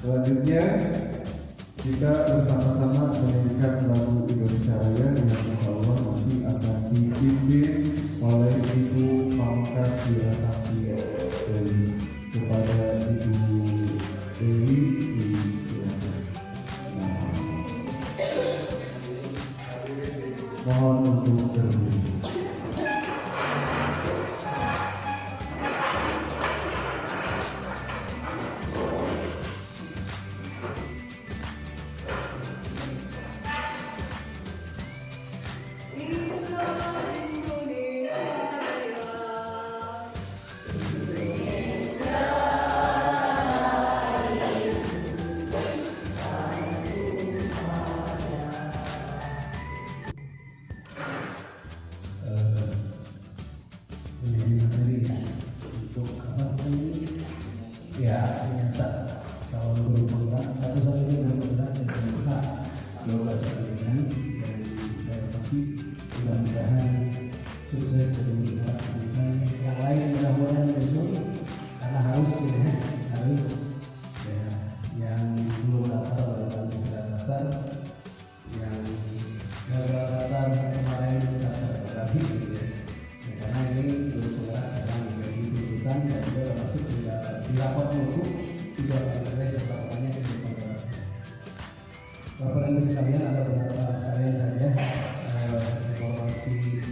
Selanjutnya kita bersama-sama menyanyikan lagu Indonesia Raya yang insya Allah nanti akan dipimpin oleh Ibu Pamungkas Wirasakti dan kepada Ibu Dewi disilakan. Mohon untuk berdiri. Bapak Ibu sekalian, ada beberapa sekalian saja informasi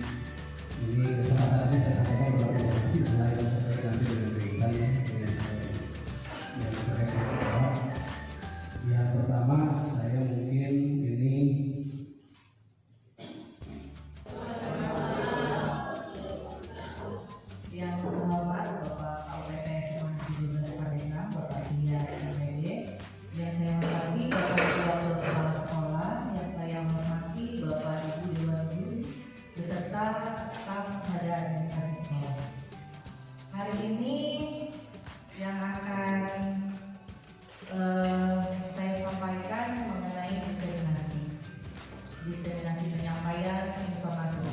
ini kesempatan ini saya sampaikan beberapa informasi selain terkait nanti dengan berita yang terkait dengan yang pertama saya mungkin ini yang terhormat Bapak KUPT Mahasiswa Merdeka Bapak Dia MPD, yang saya hormati Bapak Ketua Kepala Sekolah, yang saya hormati Bapak Ibu Dewan Guru beserta staf pada administrasi sekolah. Hari ini yang akan saya sampaikan mengenai diseminasi penyampaian informasi.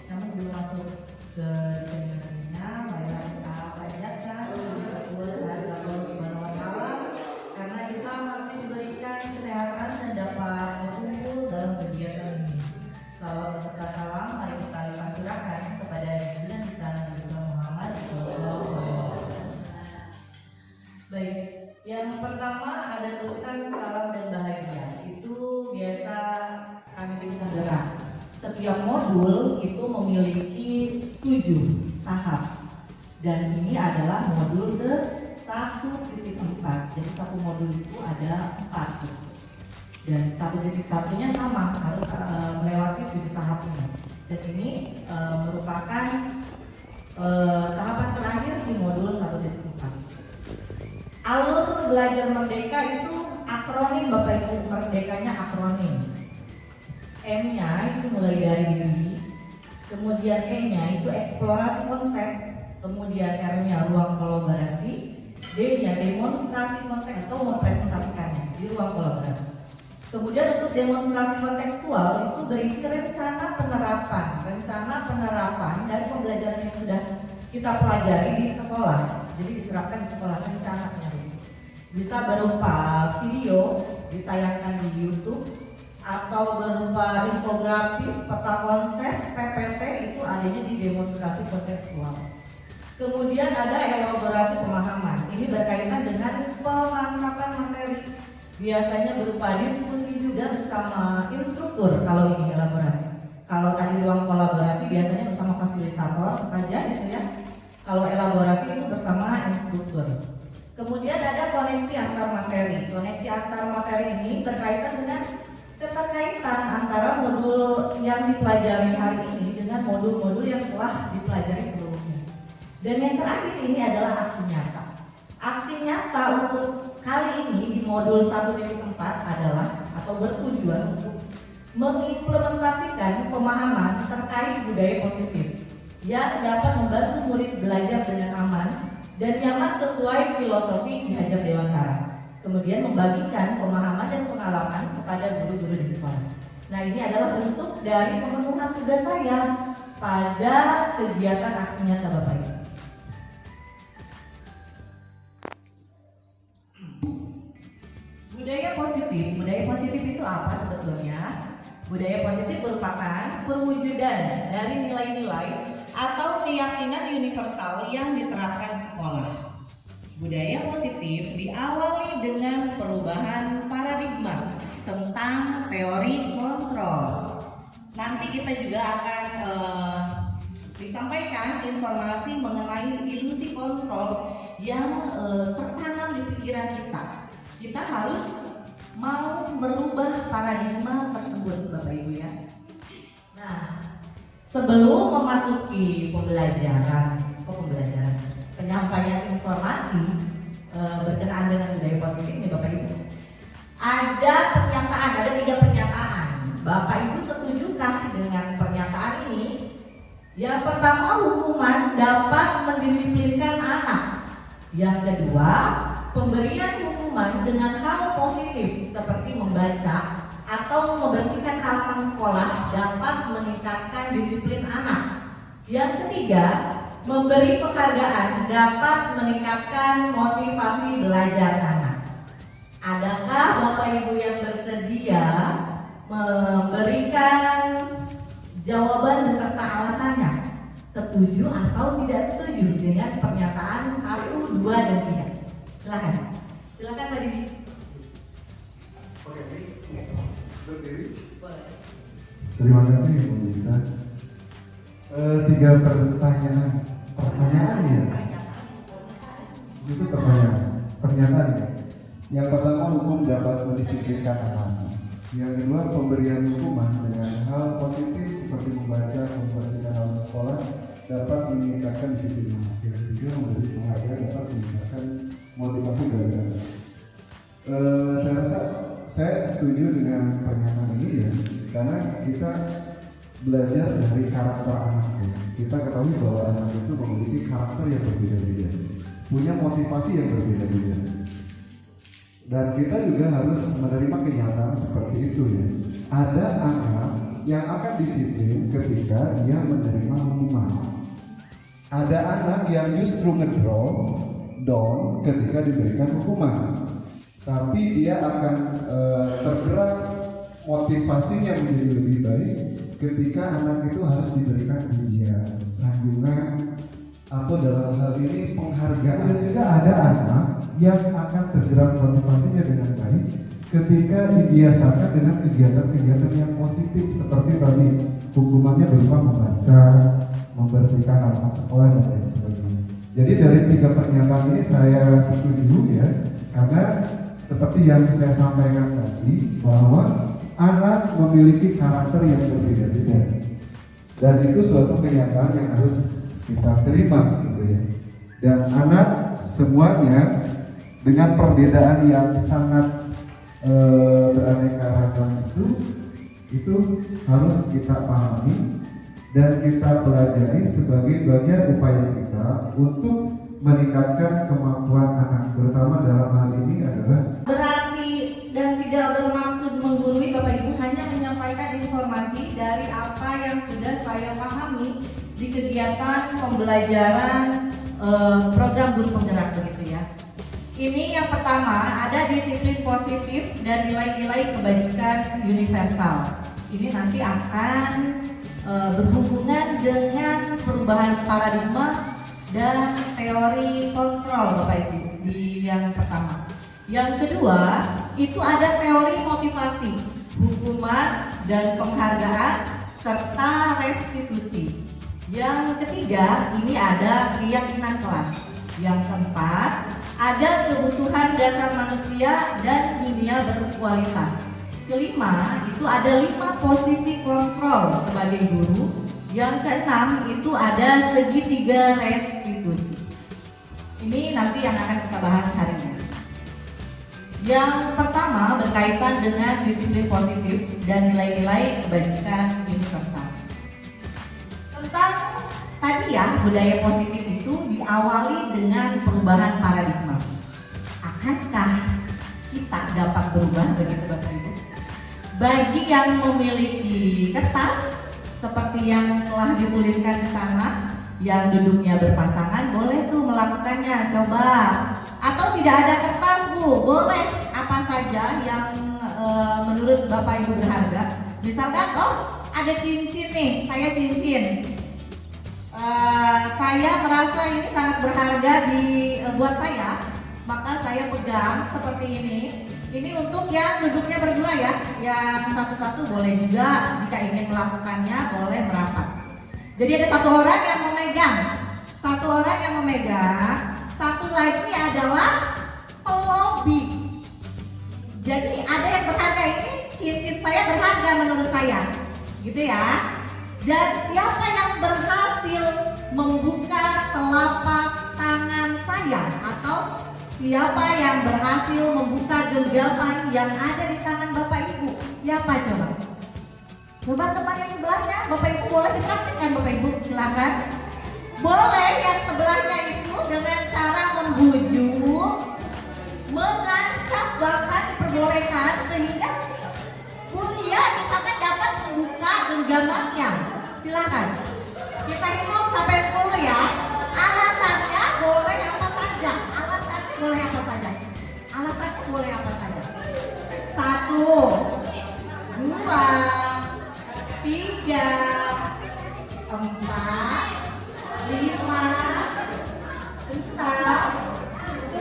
Namun sebelum masuk ke diseminasinya, marilah kita panjatkan syukur kehadirat Allah Subhanahu wa Ta'ala karena kita masih diberikan kesehatan dan dapat berkumpul dalam kegiatan ini. Salawat beserta salam mari kita limpahkan curahkan kepada junjungan kita Nabi Muhammad Sallallahu Alaihi Wasallam. Baik, yang pertama ada tulisan salam dan bahagia. Itu biasa kami tuliskan. Setiap modul itu memiliki 7 tahap dan ini adalah modul ke 1.4. Jadi satu modul itu ada 4 dan 1.1-nya sama harus melewati 7 tahap ini. Dan ini merupakan tahapan terakhir di modul 1.4. Alur belajar merdeka itu akronim, Bapak Ibu, merdekanya akronim. M-nya itu mulai dari diri, kemudian E-nya itu eksplorasi konsep, kemudian R-nya ruang kolaborasi, D-nya demonstrasi konsep atau mempresentasikannya di ruang kolaborasi. Kemudian untuk demonstrasi kontekstual itu berisi rencana penerapan dari pembelajaran yang sudah kita pelajari di sekolah. Jadi diterapkan di sekolah rencananya. Bisa berupa video ditayangkan di YouTube, atau berupa infografis, peta konsep, PPT itu adanya di demonstrasi kontekstual. Kemudian ada elaborasi pemahaman. Ini berkaitan dengan pemantapan materi. Biasanya berupa diskusi juga bersama instruktur kalau ini elaborasi. Kalau tadi ruang kolaborasi biasanya bersama fasilitator saja gitu ya. Kalau elaborasi itu bersama instruktur. Kemudian ada koneksi antar materi. Koneksi antar materi ini berkaitan dengan keterkaitan antara modul yang dipelajari hari ini dengan modul-modul yang telah dipelajari sebelumnya. Dan yang terakhir ini adalah aksi nyata. Aksi nyata untuk kali ini di modul 1.4 adalah atau bertujuan untuk mengimplementasikan pemahaman terkait budaya positif yang dapat membantu murid belajar dengan aman dan nyaman sesuai filosofi Ki Hajar Dewantara. Kemudian membagikan pemahaman dan pengalaman kepada guru-guru di sekolah. Nah, ini adalah bentuk dari pemenuhan tugas saya pada kegiatan aksi nyata Bapak Ibu. itu apa sebetulnya? Budaya positif merupakan perwujudan dari nilai-nilai atau keyakinan universal yang diterapkan sekolah. Budaya positif diawali dengan perubahan paradigma tentang teori kontrol. Nanti kita juga akan disampaikan informasi mengenai ilusi kontrol yang tertanam di pikiran kita. Kita harus mau merubah paradigma tersebut, Bapak Ibu ya. Nah, sebelum memasuki penyampaian informasi berkenaan dengan budaya positif nih Bapak Ibu. Ada 3 pernyataan. Bapak Ibu setujukah dengan pernyataan ini? Yang pertama, hukuman dapat mendisiplinkan anak. Yang kedua, pemberian hukuman dengan hal positif seperti membaca atau membersihkan halaman sekolah dapat meningkatkan disiplin anak. Yang ketiga, memberi penghargaan dapat meningkatkan motivasi belajar anak. Adakah Bapak Ibu yang bersedia memberikan jawaban beserta alasannya? Setuju atau tidak setuju dengan pernyataan 1, 2, dan 3? Silakan Pak Didi. Terima kasih Bu Dita. 3 pertanyaan ya. Itu pernyataan ya. Yang pertama, hukum dapat mendisiplinkan anak. Yang kedua, pemberian hukuman dengan hal positif seperti membaca, membersihkan halaman sekolah dapat meningkatkan disiplin anak. Yang ketiga, memberi penghargaan dapat meningkatkan motivasi belajar. Saya rasa saya setuju dengan pernyataan ini ya, karena kita belajar dari karakter anak ya. Kita ketahui bahwa anak itu memiliki karakter yang berbeda-beda, punya motivasi yang berbeda-beda. Dan kita juga harus menerima kenyataan seperti itu ya. Ada anak yang akan disiplin ketika dia menerima hukuman. Ada anak yang justru ngedrop down ketika diberikan hukuman. Tapi dia akan tergerak motivasinya menjadi lebih baik ketika anak itu harus diberikan ujian, sanjungan, atau dalam hal ini penghargaan. Dan juga ada anak yang akan tergerak motivasinya dengan baik ketika dibiasakan dengan kegiatan-kegiatan yang positif seperti tadi hukumannya berupa membaca, membersihkan halaman sekolah dan lain sebagainya. Jadi dari 3 pernyataan ini saya setuju ya, karena seperti yang saya sampaikan tadi bahwa anak memiliki karakter yang berbeda-beda dan itu suatu kenyataan yang harus kita terima gitu ya. Dan anak semuanya dengan perbedaan yang sangat beraneka ragam itu harus kita pahami dan kita pelajari sebagai bagian upaya kita untuk meningkatkan kemampuan anak, terutama dalam hal ini adalah berarti dan tidak bermaksud menggurui Bapak Ibu, hanya menyampaikan informasi dari apa yang sudah saya pahami di kegiatan pembelajaran program guru penggerak begitu ya. Ini yang pertama, ada disiplin positif dan nilai-nilai kebajikan universal. Ini nanti akan berhubungan dengan perubahan paradigma dan teori kontrol Bapak Ibu di yang pertama. Yang kedua, itu ada teori motivasi, hukuman dan penghargaan serta restitusi. Yang ketiga, ini ada keyakinan kelas. Yang keempat, ada kebutuhan dasar manusia dan dunia berkualitas. Kelima, itu ada 5 posisi kontrol sebagai guru. Yang keenam, itu ada segitiga restitusi. Ini nanti yang akan kita bahas hari ini. Yang pertama berkaitan dengan disiplin positif dan nilai-nilai kebajikan universal. Tentang tadi ya, budaya positif itu diawali dengan perubahan paradigma. Akankah kita dapat berubah begitu Bapak Ibu? Bagi yang memiliki kertas seperti yang telah dituliskan di sana, yang duduknya berpasangan boleh tuh melakukannya, coba. Atau tidak ada kertas Bu, boleh apa saja yang menurut Bapak Ibu berharga? Misalkan, oh ada cincin nih, saya cincin. Saya merasa ini sangat berharga buat saya, maka saya pegang seperti ini. Ini untuk yang duduknya berdua ya, yang satu-satu boleh juga, jika ingin melakukannya boleh merapat. Jadi ada satu orang yang memegang, satu lagi adalah pelobi. Jadi ada yang berharga, ini cincin saya berharga menurut saya, gitu ya. Dan siapa yang berhasil membuka telapak tangan saya, atau siapa yang berhasil membuka genggaman yang ada di tangan Bapak Ibu? Siapa coba? Coba teman yang sebelahnya, Bapak Ibu boleh dipraktikkan Bapak Ibu, silakan. Boleh yang sebelahnya itu dengan cara membujuk, mengancam, bahkan diperbolehkan sehingga kuliah misalkan dapat membuka genggamannya. Silakan. Kita hitung sampai 10 ya. Alasannya boleh apa saja. Alasannya boleh apa saja. 1, 2, 3, 4, 5, 6,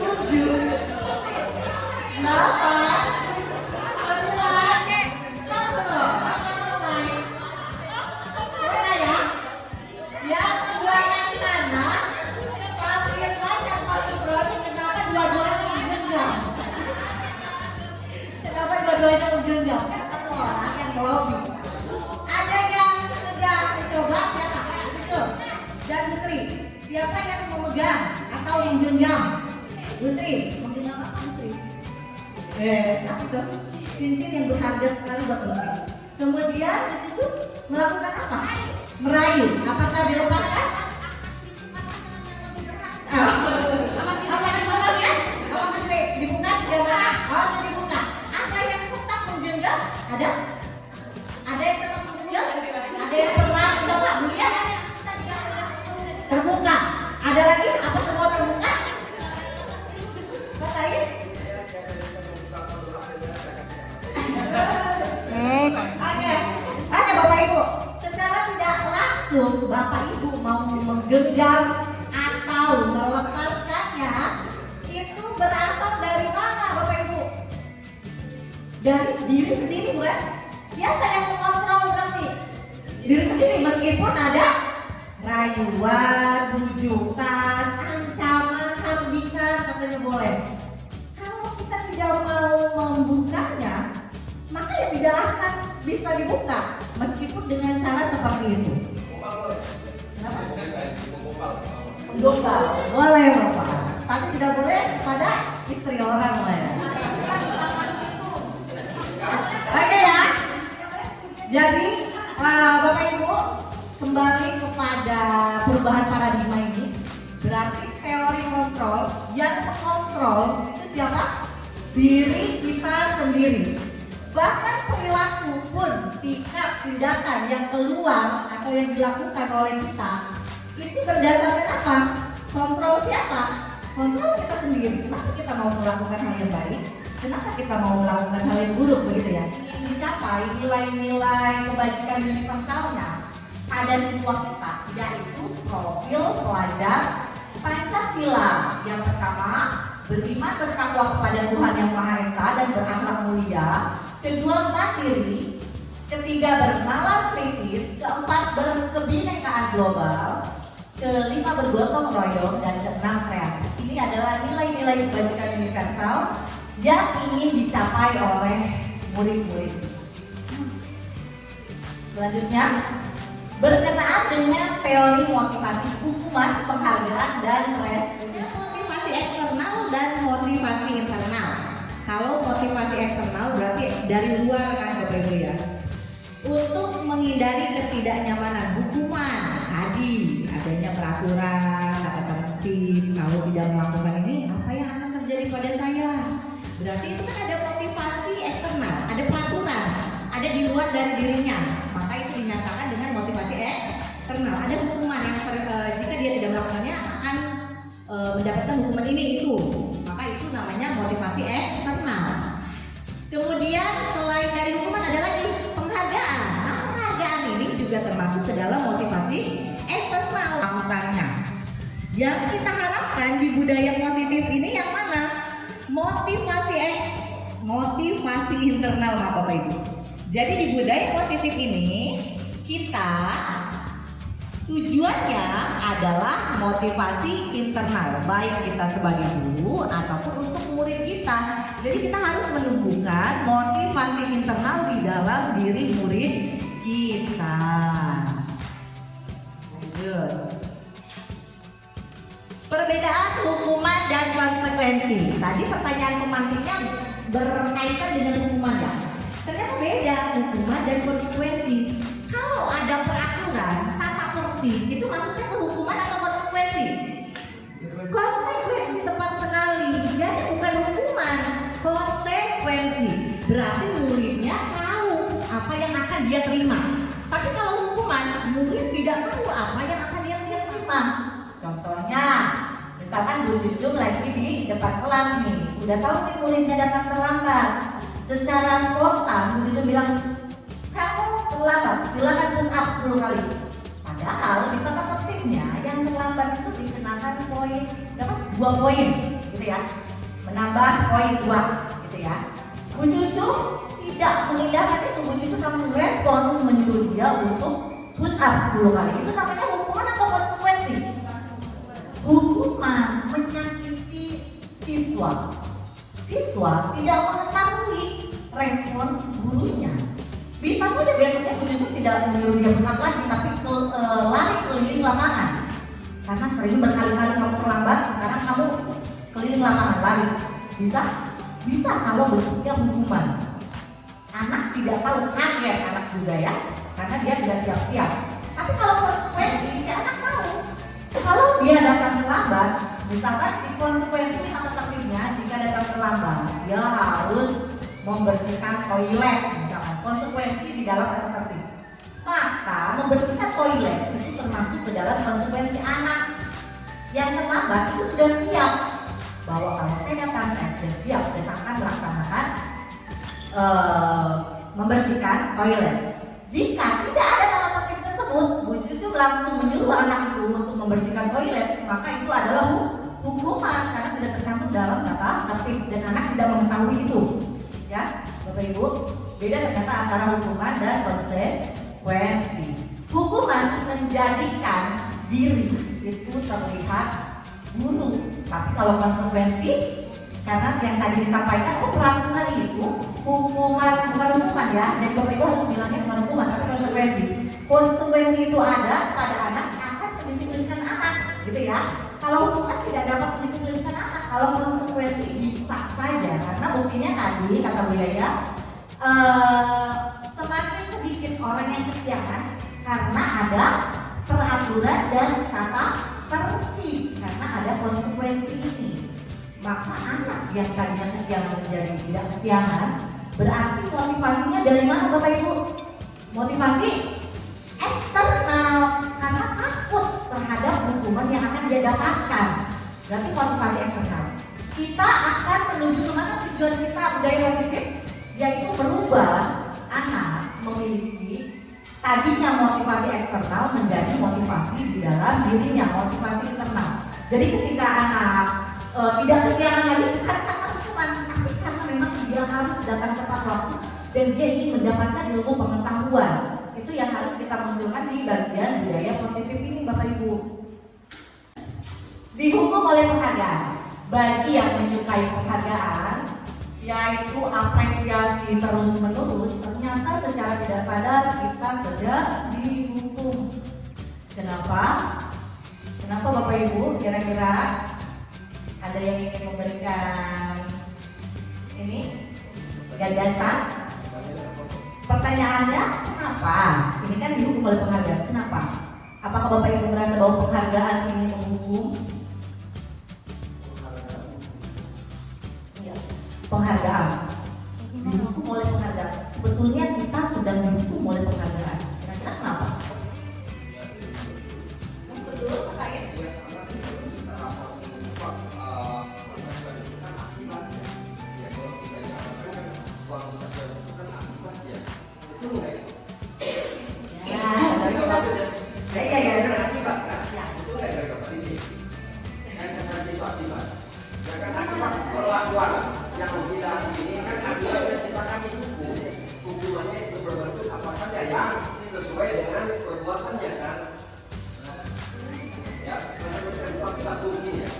7, 8, 9, 10. Yang sebelah sana, Firman dan Pak Ibrahim, kenapa dua-duanya menggenggam? Kenapa dua-duanya menggenggam? Satu orang yang lobby. Ada yang sedang mencoba, siapa? Itu. Dan Putri, siapa yang memegang atau menggenggam? Putri, menggenggam apa Putri? Itu cincin yang berharga sekali buat Putri. Kemudian itu melakukan apa? Merayu. Apakah dilepaskan? Apa dibuka ya? Apa Putri? Dibuka? Oh, dibuka. Ada yang tetap menggenggam? Ada? Ada yang tetap menggenggam? Ada yang pernah mencoba? Mulia? Terbuka. Ada lagi? Apa semua terbuka? Katakan? Oke Bapak Ibu, secara tidak langsung Bapak Ibu mau menggenggam atau melepaskannya, itu berasal dari mana Bapak Ibu? Dari diri sendiri bukan? Siapa yang mengontrol berarti? Diri sendiri, meskipun ada rayuan, bujukan, ancaman, hardikan, katanya boleh. Kalau kita tidak mau membukanya, maka ya tidak akan bisa dibuka meskipun dengan cara seperti itu. Gombal, boleh Bapak, tapi tidak boleh pada istri orang ya. Oke ya. Jadi Bapak Ibu, kembali kepada perubahan paradigma ini, berarti teori kontrol yang mengontrol itu siapa? Diri kita sendiri. Bahkan perilaku pun, sikap, tindakan yang keluar atau yang dilakukan oleh kita itu berdasarkan apa? Kontrol siapa? Kontrol kita sendiri. Kenapa kita mau melakukan hal yang baik? Kenapa kita mau melakukan hal yang buruk begitu ya? Dicapai nilai-nilai kebajikan universalnya pada siswa kita, yaitu profil pelajar Pancasila. Yang pertama, beriman bertakwa kepada Tuhan Yang Maha Esa dan berakhlak mulia. Kedua, mandiri. Ketiga, bernalar kritis. Keempat, berkebinekaan global. Kelima, bergotong royong. Dan keenam, kreatif. Ini adalah nilai-nilai kebajikan universal yang ingin dicapai oleh murid-murid. Selanjutnya, berkenaan dengan teori motivasi, hukuman, penghargaan, dan restitusi. Motivasi eksternal dan motivasi internal. Kalau motivasi eksternal berarti dari luar kan Bapak Ibu ya. Untuk menghindari ketidaknyamanan, hukuman tadi adanya peraturan atau tertib, kalau tidak melakukan ini apa yang akan terjadi pada saya. Berarti itu kan ada motivasi eksternal, ada peraturan, ada di luar dari dirinya. Maka itu dinyatakan dengan motivasi eksternal. Ada hukuman yang jika dia tidak melakukannya akan mendapatkan hukuman ini itu. Maka itu namanya motivasi eksternal. Kemudian selain dari hukuman ada lagi penghargaan. Nah, penghargaan ini juga termasuk ke dalam motivasi eksternal lautannya. Yang kita harapkan di budaya positif ini yang mana? Motivasi internal, Bapak Ibu. Jadi di budaya positif ini kita tujuannya adalah motivasi internal, baik kita sebagai guru ataupun untuk murid kita. Jadi kita harus menumbuhkan motivasi internal di dalam diri murid kita. Lanjut. Perbedaan hukuman dan konsekuensi. Tadi pertanyaan pemantiknya berkaitan dengan hukuman ya. Ternyata beda hukuman dan konsekuensi. Kalau ada peraturan tata tertib, itu maksudnya ke hukuman atau konsekuensi? Konsekuensi tepat sekali. Jadi bukan hukuman, konsekuensi. Berarti muridnya tahu apa yang akan dia terima. Tapi kalau hukuman, murid tidak tahu apa yang akan dia terima. Contohnya, misalkan Bu Cucu lagi di depan kelas nih, udah tahu nih muridnya datang terlambat. Secara spontan Bu Cucu bilang, kamu terlambat, silakan push up 10 kali. Padahal di tata tertibnya yang terlambat itu dikenakan poin, dapat 2 poin, gitu ya, menambah poin 2, gitu ya. Bu Cucu tidak mengindahkan itu, Bu Cucu langsung respon menyuruh dia untuk push up 10 kali. Itu namanya hukuman atau konsekuensi? Hukuman menyakiti siswa. Siswa tidak mengetahui respon gurunya. Bisa saja biasanya guru tidak menyuruh dia push up lagi, tapi lari keliling lapangan. Karena sering berkali-kali kamu terlambat, sekarang kamu keliling lapangan lari. Bisa? Bisa kalau bentuknya hukuman. Anak tidak tahu, kaget anak juga ya, karena dia tidak siap-siap. Tapi kalau konsekuensi, si anak tahu. Kalau dia datang terlambat, misalkan di konsekuensi tata tertibnya, jika datang terlambat, dia harus membersihkan toilet, misalkan konsekuensi di dalam tata tertib. Maka membersihkan toilet itu termasuk ke dalam konsekuensi anak yang terlambat itu sudah siap bahwa kalau saya datang, saya sudah siap dan akan melaksanakan membersihkan toilet. Jika tidak ada tata tertib tersebut, Bu Cucu langsung menyuruh anak itu untuk membersihkan toilet, maka itu adalah hukuman karena tidak tercantum dalam tata tertib dan anak tidak mengetahui itu. Ya, Bapak Ibu, beda ternyata antara hukuman dan konsekuensi. Hukuman menjadikan diri itu terlihat buruk, tapi kalau konsekuensi, karena yang tadi disampaikan, peraturan itu hukuman, bukan hukuman ya, dan Bapak Ibu harus bilangnya bukan hukuman, tapi konsekuensi. Konsekuensi itu ada pada anak akan mendisiplinkan anak, gitu ya. Kalau hukuman tidak dapat mendisiplinkan anak, kalau konsekuensi bisa saja, karena buktinya tadi kata Bu Yaya, semakin sedikit orang yang kesiangan karena ada peraturan dan tata tertib, karena ada konsekuensi ini. Maka anak yang tadinya kesiangan menjadi tidak kesiangan, berarti motivasinya dari mana Bapak Ibu? Motivasi eksternal, karena takut terhadap hukuman yang akan dia dapatkan. Berarti motivasi eksternal. Kita akan menuju kemana tujuan kita budaya positif? Yaitu merubah anak memiliki tadinya motivasi eksternal menjadi motivasi di dalam dirinya, motivasi internal. Jadi ketika anak tidak kesiangan lagi bukan karena hukuman, tapi karena memang dia harus datang tepat waktu dan dia ingin mendapatkan ilmu pengetahuan. Itu yang harus kita munculkan di bagian budaya positif ini, Bapak Ibu. Dihukum oleh penghargaan. Bagi yang menyukai penghargaan, yaitu apresiasi terus-menerus, ternyata secara tidak sadar kita sedang dihukum. Kenapa? Kenapa Bapak Ibu? Kira-kira ada yang ingin memberikan ini gagasan? Pertanyaannya, kenapa? Ini kan dihukum oleh penghargaan. Kenapa? Apakah Bapak Ibu merasa bahwa penghargaan ini menghukum? Ya, penghargaan. Dihukum oleh penghargaan. Sebetulnya kita sedang dihukum oleh penghargaan. Kira-kira kenapa? Betul, saya. akibat. Ya kan akibat perlakuan yang tidak ini kan akibatnya kita kami hukum. Hukumannya itu berbentuk apa saja yang sesuai dengan perbuatannya kan. Ya, benar-benar itu akibat mungkin ya.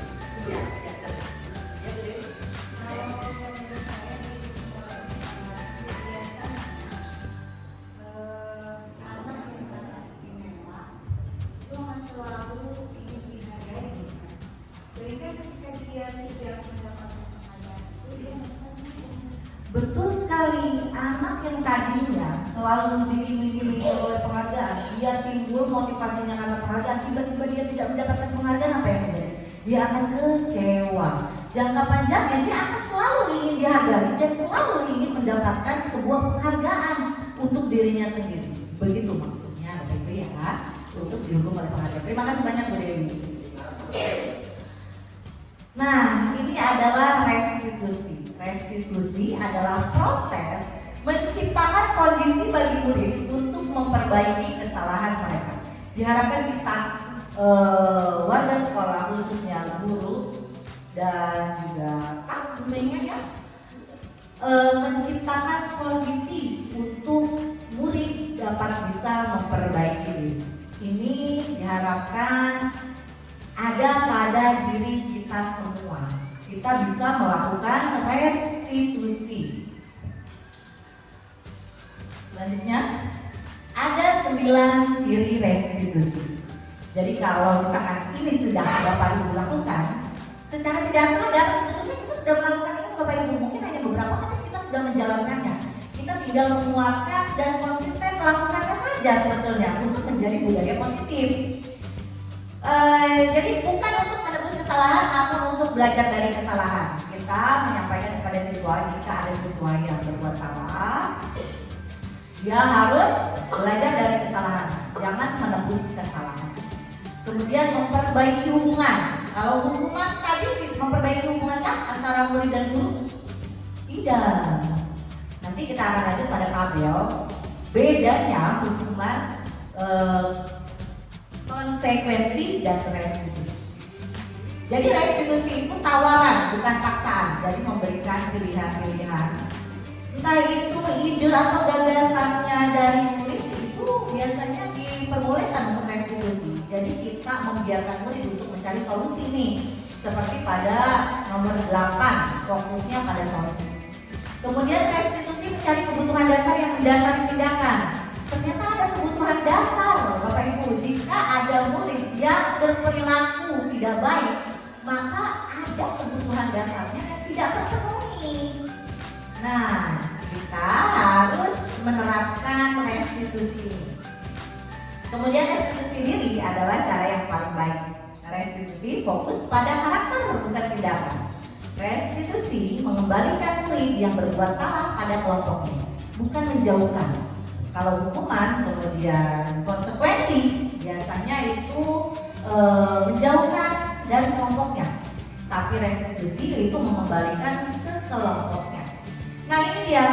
Betul sekali, anak yang tadinya selalu diiming-imingi oleh penghargaan, dia timbul motivasinya karena penghargaan, tiba-tiba dia tidak mendapatkan penghargaan, apa yang terjadi? Dia akan kecewa. Jangka panjangnya dia akan selalu ingin dihargai dan selalu ingin mendapatkan sebuah penghargaan untuk dirinya sendiri. Begitu maksudnya, Bapak Ibu ya, untuk dihukum oleh penghargaan. Terima kasih banyak Bu Dewi. Nah, ini adalah restitusi. Restitusi adalah proses menciptakan kondisi bagi murid untuk memperbaiki kesalahan mereka. Diharapkan kita warga sekolah, khususnya guru dan juga tas tentunya ya, menciptakan kondisi untuk murid dapat bisa memperbaiki diri. Ini diharapkan ada pada diri kita semua. Kita bisa melakukan restitusi. Selanjutnya ada 9 ciri restitusi. Jadi kalau misalkan ini sudah Bapak Ibu lakukan, secara tidak sadar sebetulnya kita sudah melakukan ini Bapak Ibu. Mungkin hanya beberapa, tapi kita sudah menjalankannya. Kita tinggal menguatkan dan konsisten melakukannya saja sebetulnya untuk menjadi budaya positif. Jadi bukan untuk menebus kesalahan atau untuk belajar dari kesalahan. Kita menyampaikan kepada siswa jika ada siswa yang berbuat salah, dia harus belajar dari kesalahan, jangan menebus kesalahan. Kemudian memperbaiki hubungan. Kalau hubungan tadi memperbaiki hubungan kan antara murid dan guru? Tidak. Nanti kita akan lanjut pada tabel bedanya hubungan konsekuensi dan restitusi. Jadi restitusi itu tawaran, bukan paksaan. Jadi memberikan pilihan-pilihan. Entah itu ide atau gagasannya dari murid itu biasanya diperbolehkan untuk restitusi. Jadi kita membiarkan murid untuk mencari solusi nih. Seperti pada nomor 8, fokusnya pada solusi. Kemudian restitusi mencari kebutuhan dasar yang mendasari tindakan. Ternyata ada kebutuhan dasar, Bapak Ibu. Jika ada murid yang berperilaku tidak baik, maka ada kebutuhan dasarnya yang tidak terpenuhi. Nah, kita harus menerapkan restitusi. Kemudian restitusi diri adalah cara yang paling baik. Restitusi fokus pada karakter, bukan tindakan. Restitusi mengembalikan murid yang berbuat salah pada kelompoknya, bukan menjauhkan. Kalau hukuman kemudian konsekuensi biasanya itu menjauhkan dari kelompoknya, tapi restitusi itu mengembalikan ke kelompoknya. Nah ini dia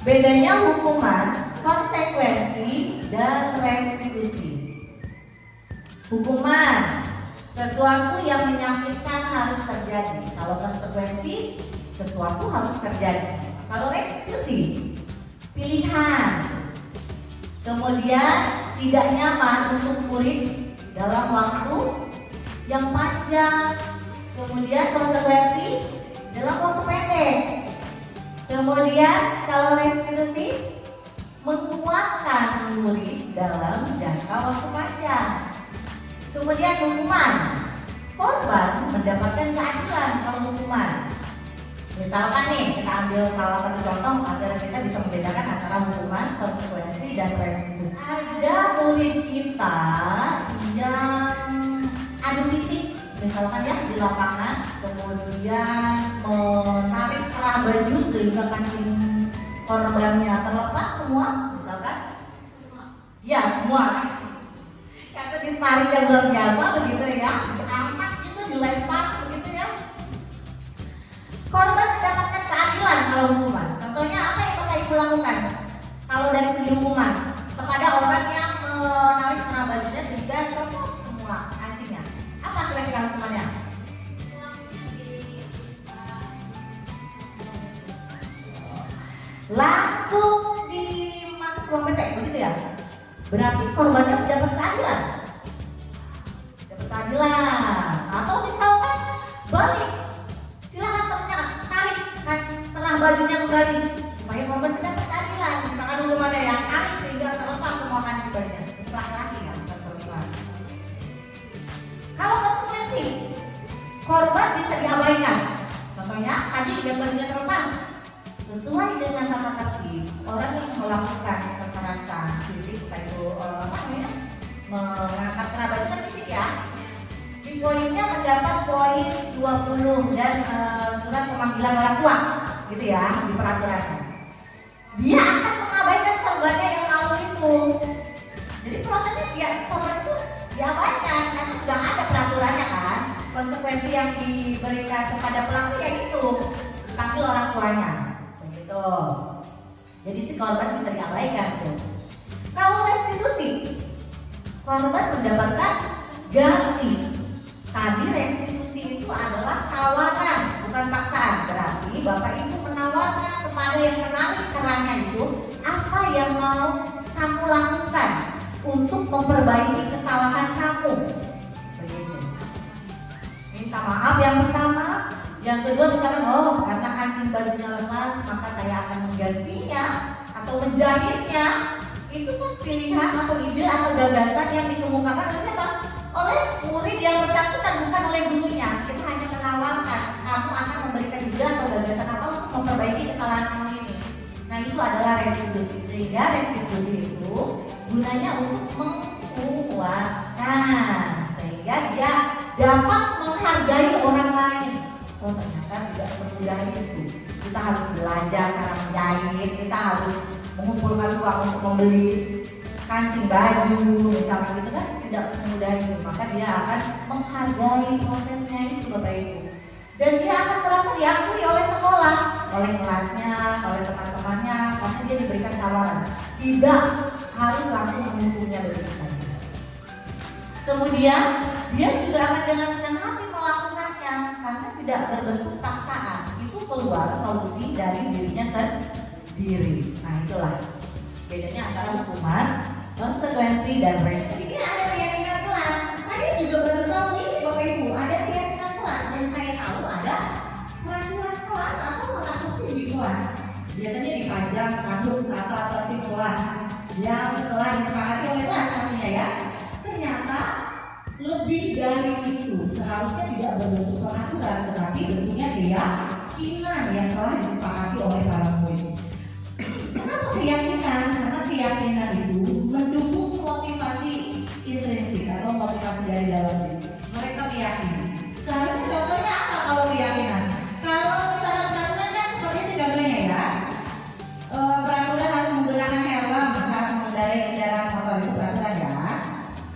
bedanya hukuman, konsekuensi, dan restitusi. Hukuman sesuatu yang menyakitkan harus terjadi. Kalau konsekuensi sesuatu harus terjadi. Kalau restitusi pilihan. Kemudian tidak nyaman untuk murid dalam waktu yang panjang. Kemudian konsekuensi dalam waktu pendek. Kemudian kalau restitusi menguatkan murid dalam jangka waktu panjang. Kemudian hukuman, korban mendapatkan keadilan kalau hukuman. Misalkan nih, kita ambil salah satu contoh agar kita bisa membedakan antara hukuman, konsekuensi, dan restitusi. Ada murid kita yang adu fisik, misalkan ya di lapangan, kemudian menarik kerah baju sehingga kancing korbannya terlepas semua, misalkan. Ya semua. Karena ditarik yang luar biasa begitu ya, diangkat itu dilempar begitu ya. Korban mendapatkan keadilan kalau hukuman. Contohnya apa yang Bapak Ibu lakukan? Kalau dari segi hukuman kepada orang yang menarik kerah bajunya sehingga copot semua kancingnya, apa kira-kira hukumannya? langsung dimasuk ruang PT, begitu ya? Berarti korbannya dapat keadilan. Dapat keadilan. Atau misalkan balik, silakan temennya tarik tengah bajunya kembali supaya korban tidak dapat keadilan. Misalkan dulu ada yang tarik sehingga terlepas semua kancing bajunya. Laki-laki ya, bukan perempuan. Kalau konsekuensi korban bisa diabaikan. Contohnya tadi yang bajunya terlepas. Sesuai dengan tata tertib, orang yang melakukan kekerasan fisik, itu mengangkat kena bajunya fisik ya, di poinnya mendapat poin 20 dan surat pemanggilan orang tua, gitu ya, di peraturannya. Dia akan mengabaikan korbannya yang lalu itu. Jadi prosesnya dia korban itu diabaikan karena sudah ada peraturannya kan. Konsekuensi yang diberikan kepada pelaku yaitu dipanggil orang tuanya. Jadi si korban bisa diabaikan tuh. Kalau restitusi, korban mendapatkan ganti. Tadi restitusi itu adalah tawaran, bukan paksaan. Berarti bapak ibu menawarkan kepada yang menarik kerannya itu apa yang mau kamu lakukan untuk memperbaiki kesalahan kamu. Begitu. Minta maaf yang pertama. Yang kedua misalkan, karena kancing bajunya lemas maka saya akan menggantinya atau menjahitnya. Itu kan pilihan atau ide atau gagasan yang dikemukakan oleh siapa? Oleh murid yang bersangkutan, bukan oleh gurunya. Kita hanya menawarkan kamu akan memberikan ide atau gagasan apa untuk memperbaiki kesalahan kamu ini. Nah itu adalah restitusi. Sehingga restitusi itu gunanya untuk menguatkan sehingga dia dapat menghargai orang lain. Oh ternyata tidak semudah itu. Kita harus belajar cara menjahit, kita harus mengumpulkan uang untuk membeli kancing baju, misalnya gitu kan tidak semudah itu. Maka dia akan menghargai prosesnya itu Bapak Ibu. Dan dia akan merasa diakui oleh sekolah, oleh kelasnya, oleh teman-temannya, karena dia diberikan tawaran. Tidak harus langsung menguntungnya begitu saja. Kemudian dia juga akan dengan senang hati melakukannya karena tidak berbentuk paksaan. Itu keluar solusi dari dirinya sendiri. Nah itulah bedanya antara hukuman, konsekuensi dan restitusi. Ini ada keyakinan kelas. Saya juga baru tahu ini Bapak Ibu ada keyakinan kelas dan saya tahu ada peraturan kelas atau konstruksi di kelas. Biasanya dipajang spanduk atau di kelas yang telah disepakati oleh kelas pastinya ya. Ternyata lebih dari itu seharusnya tidak berbentuk peraturan tetapi bentuknya keyakinan yang telah disepakati oleh para murid. Kenapa keyakinan? Karena keyakinan itu mendukung motivasi intrinsik atau motivasi dari dalam diri. Mereka meyakini. Seharusnya contohnya apa kalau keyakinan? Kalau misalnya peraturan kan seperti itu contohnya ya. Peraturan harus menggunakan helm saat mengendarai kendaraan motor itu peraturan ya.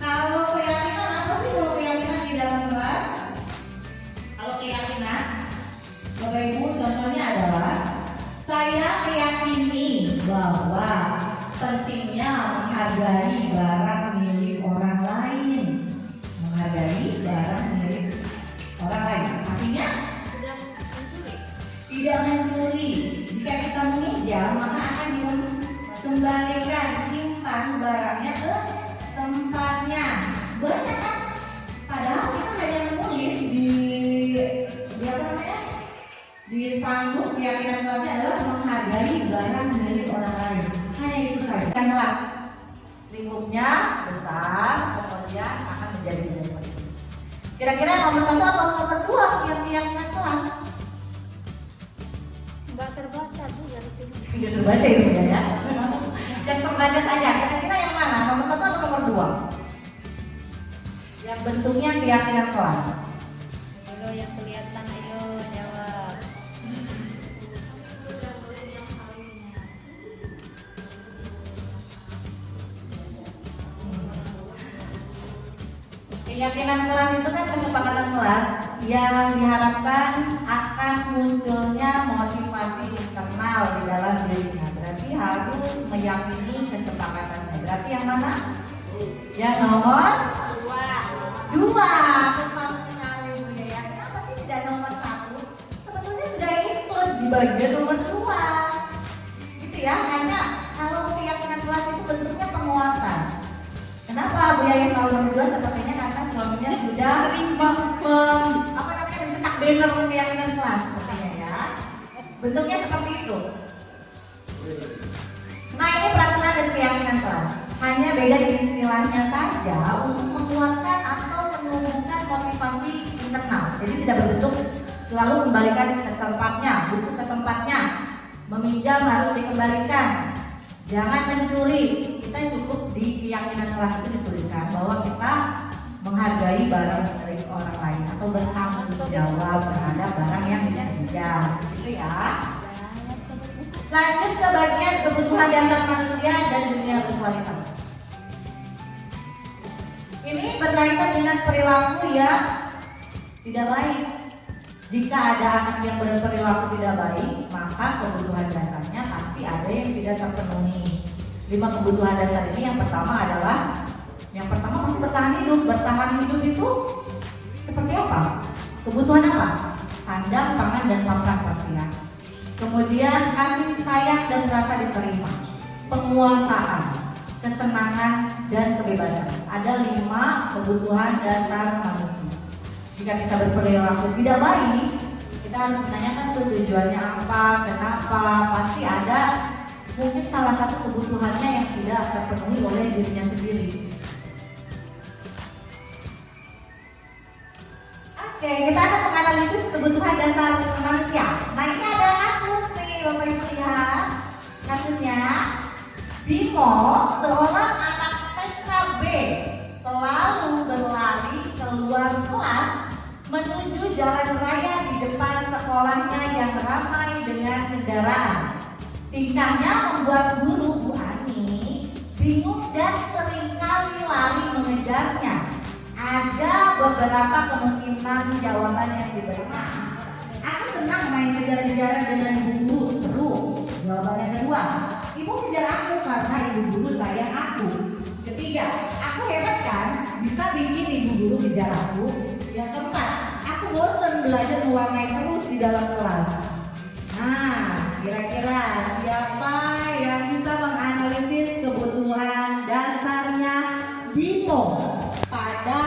Kalau keyakinan apa sih kalau keyakinan di dalam kelas? Kalau keyakinan, Bapak Ibu contohnya adalah saya meyakini bahwa pentingnya menghargai barang milik orang lain. Menghargai barang milik orang lain. Artinya tidak mencuri. Jika kita menginjal maka akan dikembalikan, simpan barangnya ke tempatnya. Banyak kan? Padahal kita hanya menulis di apa namanya? Di spanduk keyakinan kelasnya adalah menghargai barang milik orang lain. Hanya itu saja. Kelas lingkupnya besar, kemudian akan menjadi nilai positif. Kira-kira nomor 1 atau nomor 2 yang keyakinan kelas? Nggak terbaca Bu dari sini. Tidak terbaca itu ya. Yang terbaca saja. Kira-kira yang mana? Nomor 1 atau nomor 2? Yang bentuknya keyakinan kelas. Ayo yang kelihatan, ayo jawab. Keyakinan kelas itu kan kesepakatan kelas yang diharapkan akan munculnya motivasi internal di dalam dirinya. Berarti harus meyakini kesepakatannya. Berarti yang mana? Yang nomor 2. Tepat sekali Bu ya. Kenapa sih tidak nomor 1? Sebetulnya sudah ikut di bagian nomor 2. Itu Kenapa Bu Yayin tahun berdua? Sepertinya karena suaminya sudah mencetak banner keyakinan kelas sepertinya ya. Bentuknya seperti itu. Nah ini peraturan dan keyakinan kelas. Hanya beda di istilahnya saja untuk menguatkan atau menumbuhkan motivasi internal. Jadi tidak berbentuk selalu kembalikan ke tempatnya, butuh ke tempatnya. Meminjam harus dikembalikan. Jangan mencuri. Kita cukup di keyakinan kelas itu dituliskan bahwa kita menghargai barang dari orang lain atau bertanggung jawab terhadap barang yang kita pinjam, gitu ya. Lanjut ke bagian kebutuhan dasar manusia dan dunia berkualitas. Ini berkaitan dengan perilaku yang tidak baik. Jika ada anak yang berperilaku tidak baik, maka kebutuhan dasarnya pasti ada yang tidak terpenuhi. 5 kebutuhan dasar ini yang pertama masih bertahan hidup. Bertahan hidup itu seperti apa? Kebutuhan apa? Sandang, pangan, dan makan pastinya. Kemudian kasih sayang dan rasa diterima, penguasaan, kesenangan, dan kebebasan. Ada 5 kebutuhan dasar manusia. Jika kita berperilaku tidak baik, kita harus menanyakan tujuannya apa, kenapa. Pasti ada mungkin salah satu kebutuhannya yang tidak terpenuhi oleh dirinya sendiri. Oke, kita akan menganalisis kebutuhan dasar manusia. Nah ini ada kasus nih, Bapak Ibu lihat kasusnya. Bimo, seorang anak TKB, selalu berlari keluar kelas menuju jalan raya di depan sekolahnya yang ramai dengan kendaraan. Tingkahnya membuat guru Bu Ani bingung dan seringkali lari mengejarnya. Ada beberapa kemungkinan jawaban yang diberikan. Aku senang main kejar-kejaran dengan ibu guru, seru. Jawaban yang kedua, ibu kejar aku karena ibu guru sayang aku. Ketiga, aku hebat kan, bisa bikin ibu guru kejar aku. Yang keempat, aku bosan belajar mewarnai terus di dalam kelas. Nah, kira-kira siapa yang bisa menganalisis kebutuhan dasarnya Bimo pada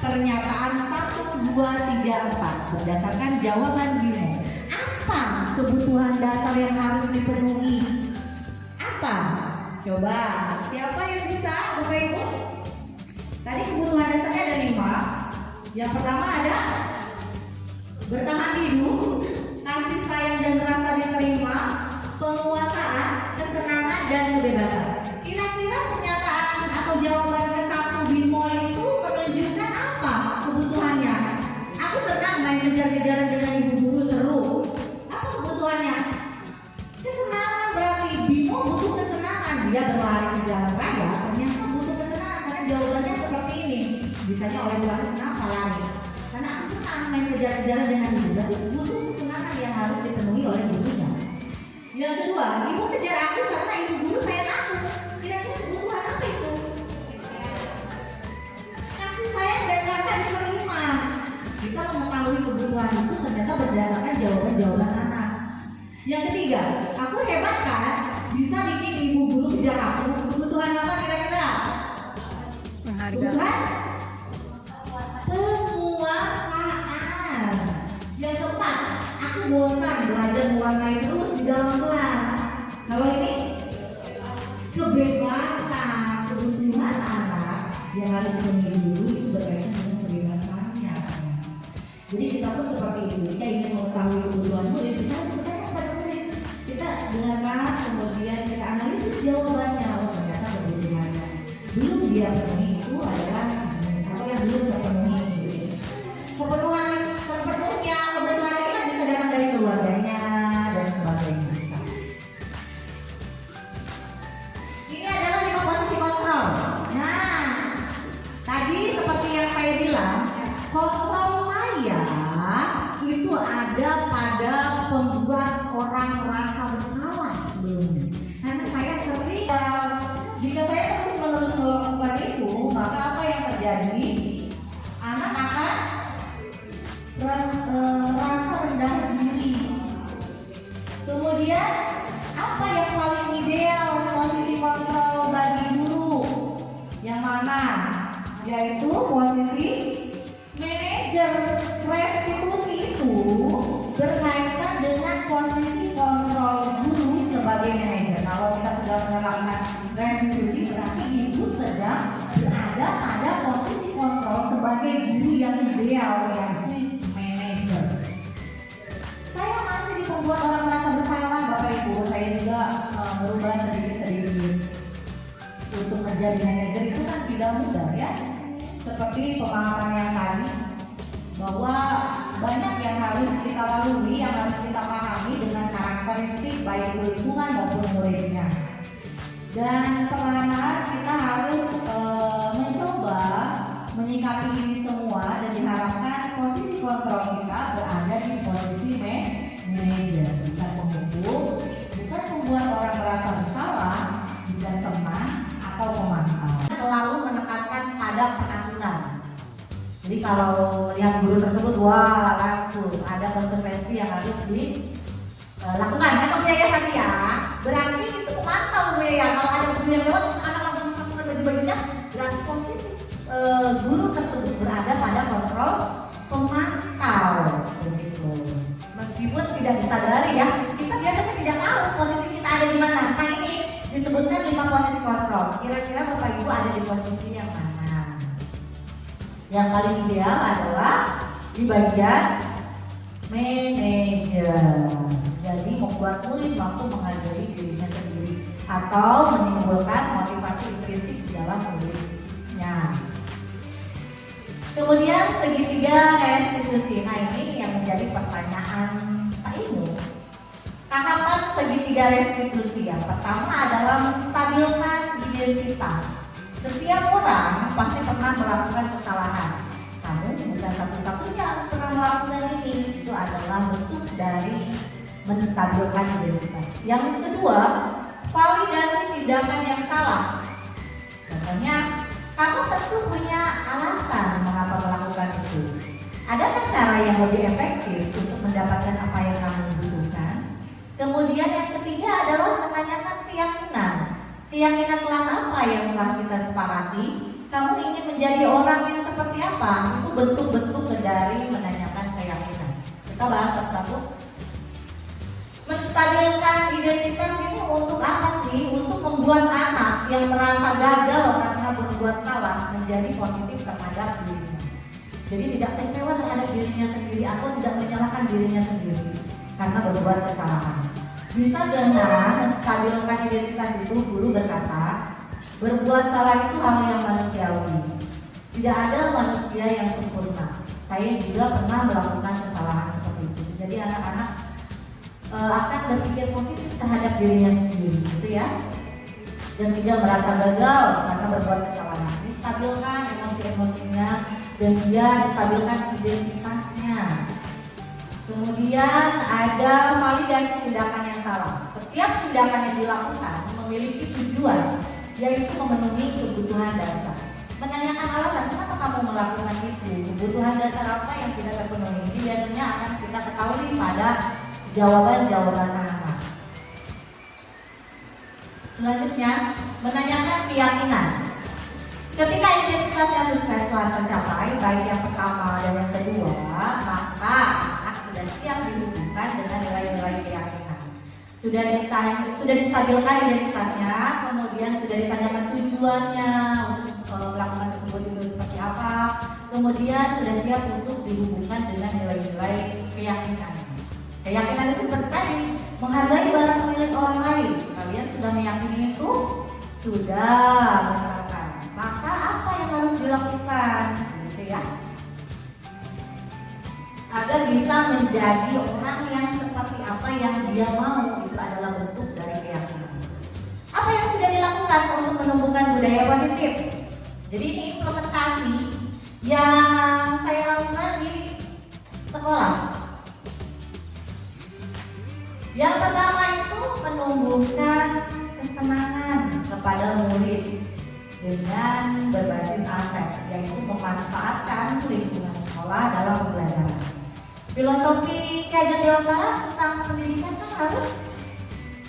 pernyataan 1, 2, 3, 4 berdasarkan jawaban Bimo? Apa kebutuhan dasar yang harus dipenuhi? Apa? Coba, siapa yang bisa, Bapak Ibu? Tadi kebutuhan dasarnya ada 5. Yang pertama ada bertahan hidup, kasih sayang dan rasa diterima, penguasaan, kesenangan, dan kebebasan. Kira-kira pernyataan atau jawaban ke-1 Bimo itu menunjukkan apa kebutuhannya? Aku senang main kejar-kejaran dengan ibu guru, seru. Apa kebutuhannya? Kesenangan. Berarti Bimo butuh kesenangan. Dia berlari ke jalan raya, ternyata butuh kesenangan karena jawabannya seperti ini. Ditanya oleh Tuhan, kenapa lari? Karena aku senang main kejar-kejaran dengan ibu guru. Butuh kesenangan yang harus dipenuhi oleh gurunya. Yang kedua, ibu kejar aku karena ibu guru sayang aku. Kira-kira kebutuhan apa itu? Kasih sayang dan rasa diterima. Kita mengetahui kebutuhan itu ternyata berdasarkan jawaban-jawaban anak. Yang ketiga, aku hebat kan, bisa bikin ibu guru kejar aku. Kebutuhan apa kira-kira? Kebutuhan penguasaan. Yang keempat, aku bosan belajar mewarnai terus di dalam kelas. Kalau ini kebebasan, kebutuhan anak yang harus dipenuhi dulu itu berkaitan dengan kebebasannya. Jadi kita pun seperti itu. Kita ingin mengetahui kebutuhan murid, kita harus bertanya pada murid. Kita dengarkan, kemudian kita analisis jawabannya. Oh ternyata kebutuhannya belum dia penuhi itu adalah apa yang belum terpenuhi. Kebutuhan terpenuhnya kebutuhan itu bisa datang dari keluarganya dan sebagainya. Ini adalah 5 posisi kontrol. Nah, tadi seperti yang saya bilang, kontrol saya itu ada pada pembuat orang merasa bersalah sebelumnya. Karena saya sering jika saya terus-menerus melakukan itu, yaitu posisi manajer restitusi itu berkaitan dengan posisi kontrol guru sebagai manajer. Kalau kita sudah menerapkan restitusi, berarti ibu sedang berada pada posisi kontrol sebagai guru yang ideal, yakni manajer. Saya masih diperbuat orang merasa bersalah, Bapak Ibu. Saya juga berubah sedikit-sedikit. Untuk menjadi manajer itu kan tidak mudah ya. Seperti pemahaman yang tadi, bahwa banyak yang harus kita lalui, yang harus kita pahami dengan karakteristik baik lingkungan maupun muridnya. Dan perlahan-lahan kita harus mencoba menyikapi ini semua, dan diharapkan posisi kontrol kita berada di posisi manajer, bukan penghukum, bukan membuat orang merasa bersalah, bukan teman atau pemantau. Selalu menekankan pada penaturan. Jadi kalau melihat guru tersebut, wah langsung ada konsekuensi yang harus dilakukan. Atau ya tadi ya, berarti itu pemantau ya. Kalau ada guru yang lewat, anak langsung melakukan baju-bajunya, berarti posisi guru tersebut berada pada kontrol pemantau. Begitu. Meskipun tidak disadari ya, kita biasanya tidak tahu posisi kita ada di mana. Nah ini disebutkan 5 posisi kontrol. Kira-kira Bapak Ibu ada di posisi yang mana? Yang paling ideal adalah di bagian manajer. Jadi membuat murid mampu menghargai dirinya sendiri atau menimbulkan motivasi intrinsik di dalam muridnya. Kemudian segitiga restitusi. Nah ini yang menjadi pertanyaan Pak Ibu. Tahapan segitiga restitusi yang pertama adalah menstabilkan identitas. Setiap orang pasti pernah melakukan kesalahan. Namun bukan satu-satunya yang pernah melakukan ini. Itu adalah bentuk dari menstabilkan identitas. Yang kedua, validasi tindakan yang salah. Contohnya, kamu tentu punya alasan mengapa melakukan itu. Adakah cara yang lebih efektif untuk mendapatkan apa yang kamu butuhkan? Kemudian yang ketiga adalah menanyakan keyakinan. Keyakinan telah apa yang telah kita sepakati? Kamu ingin menjadi orang yang seperti apa? Itu bentuk-bentuk dari menanyakan keyakinan. Kita bahas satu-satu. Menstabilkan identitas ini untuk apa sih? Untuk membuat anak yang merasa gagal karena berbuat salah menjadi positif terhadap dirinya. Jadi tidak kecewa terhadap dirinya sendiri atau tidak menyalahkan dirinya sendiri karena berbuat kesalahan. Bisa dengan menstabilkan identitas itu, guru berkata, berbuat salah itu hal yang manusiawi. Tidak ada manusia yang sempurna. Saya juga pernah melakukan kesalahan seperti itu. Jadi anak-anak akan berpikir positif terhadap dirinya sendiri, gitu ya, dan tidak merasa gagal karena berbuat kesalahan. Distabilkan emosi-emosinya dan dia distabilkan identitasnya. Kemudian ada validasi tindakan yang salah. Setiap tindakan yang dilakukan memiliki tujuan, yaitu memenuhi kebutuhan dasar. Menanyakan alasan kenapa kamu melakukan itu, kebutuhan dasar apa yang tidak terpenuhi, ini biasanya akan kita ketahui pada jawaban-jawaban anak. Selanjutnya, menanyakan keyakinan. Ketika identitasnya sukses telah tercapai, baik yang pertama dan yang kedua, maka anak sudah siap dihubungkan dengan nilai-nilai keyakinan. Sudah distabilkan identitasnya, kemudian sudah ditanyakan tujuannya untuk melakukan tersebut itu seperti apa, kemudian sudah siap untuk dihubungkan dengan nilai-nilai keyakinan. Keyakinan itu seperti tadi, menghargai barang milik orang lain. Kalian sudah meyakini itu, sudah menerapkan. Maka apa yang harus dilakukan, gitu ya? Agar bisa menjadi orang yang seperti apa yang dia mau, itu adalah bentuk dari keyakinan. Apa yang sudah dilakukan untuk menumbuhkan budaya positif? Jadi ini implementasi yang saya lakukan di sekolah. Yang pertama itu menumbuhkan kesenangan kepada murid dengan berbasis aset, yaitu memanfaatkan lingkungan sekolah dalam pembelajaran. Filosofi kajian dewasa tentang pendidikan kan harus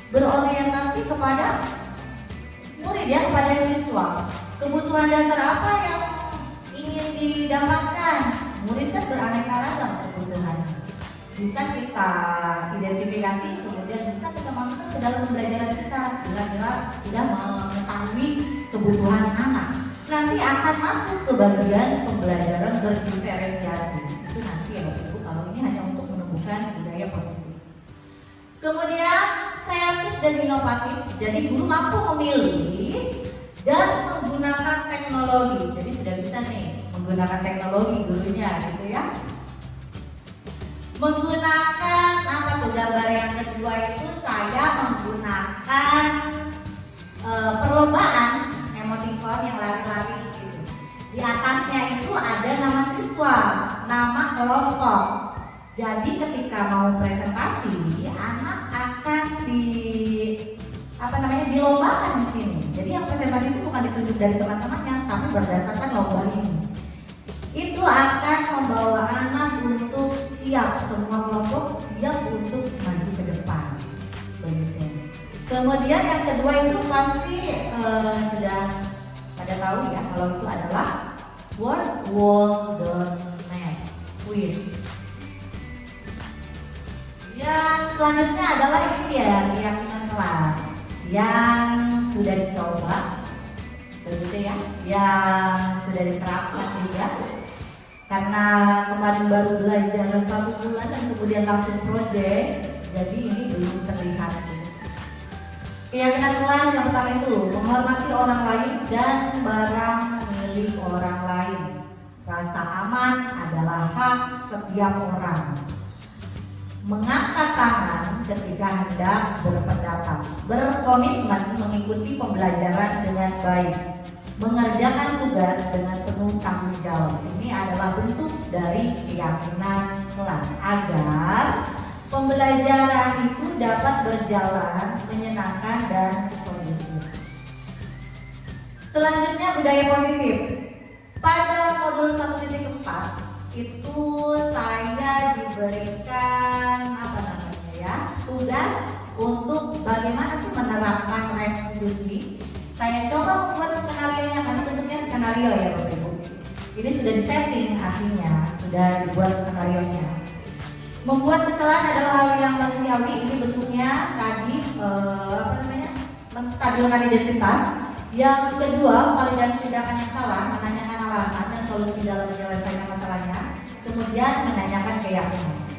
berorientasi kepada murid ya, kepada siswa. Kebutuhan dasar apa yang didapatkan? Murid kan beraneka ragam kebutuhannya. Bisa kita identifikasi, kemudian bisa kita masukkan ke dalam pembelajaran kita. Kira-kira sudah mengetahui kebutuhan anak. Nanti akan masuk ke bagian pembelajaran berdiferensiasi. Itu nanti ya Bapak Ibu, kalau ini hanya untuk menumbuhkan budaya positif. Kemudian kreatif dan inovatif. Jadi guru mampu memilih dan menggunakan teknologi. Jadi sudah bisa nih menggunakan teknologi gurunya gitu ya. Menggunakan apa tuh gambar yang kedua itu saya menggunakan perlombaan emoticon yang lari-lari gitu. Di atasnya itu ada nama siswa, nama kelompok. Jadi ketika mau presentasi, anak akan dilombakan di sini. Jadi yang presentasi itu bukan ditunjuk dari teman-temannya, tapi berdasarkan lomba ini. Itu akan membawa anak untuk siap, semua kelompok siap untuk maju ke depan. Begitu. Kemudian yang kedua itu pasti sudah pada tahu ya, kalau itu adalah wordwall.net quiz. Yang selanjutnya adalah ini ya, keyakinan kelas yang sudah dicoba, begitu ya, yang sudah diterapkan juga. Karena kemarin baru belajar 1 bulan dan kemudian langsung proyek, jadi ini belum terlihat. Keyakinan kelas yang pertama itu menghormati orang lain dan barang milik orang lain. Rasa aman adalah hak setiap orang. Mengangkat tangan ketika hendak berpendapat. Berkomitmen mengikuti pembelajaran dengan baik. Mengerjakan tugas dengan penuh tanggung jawab. Ini adalah bentuk dari keyakinan kelas agar pembelajaran itu dapat berjalan menyenangkan dan kondusif. Selanjutnya budaya positif. Pada modul 1.4 itu saya diberikan tugas untuk bagaimana sih menerapkan restitusi. Saya coba membuat skenario-nya karena bentuknya skenario ya Bapak Ibu. Ini sudah disetting artinya, sudah dibuat skenario-nya. Membuat kesalahan adalah hal yang manusiawi. Ini bentuknya tadi menstabilkan identitas. Yang kedua, validasi tindakan yang salah, menanyakan alasan dan solusi dalam menyelesaikan masalahnya. Kemudian menanyakan keyakinan.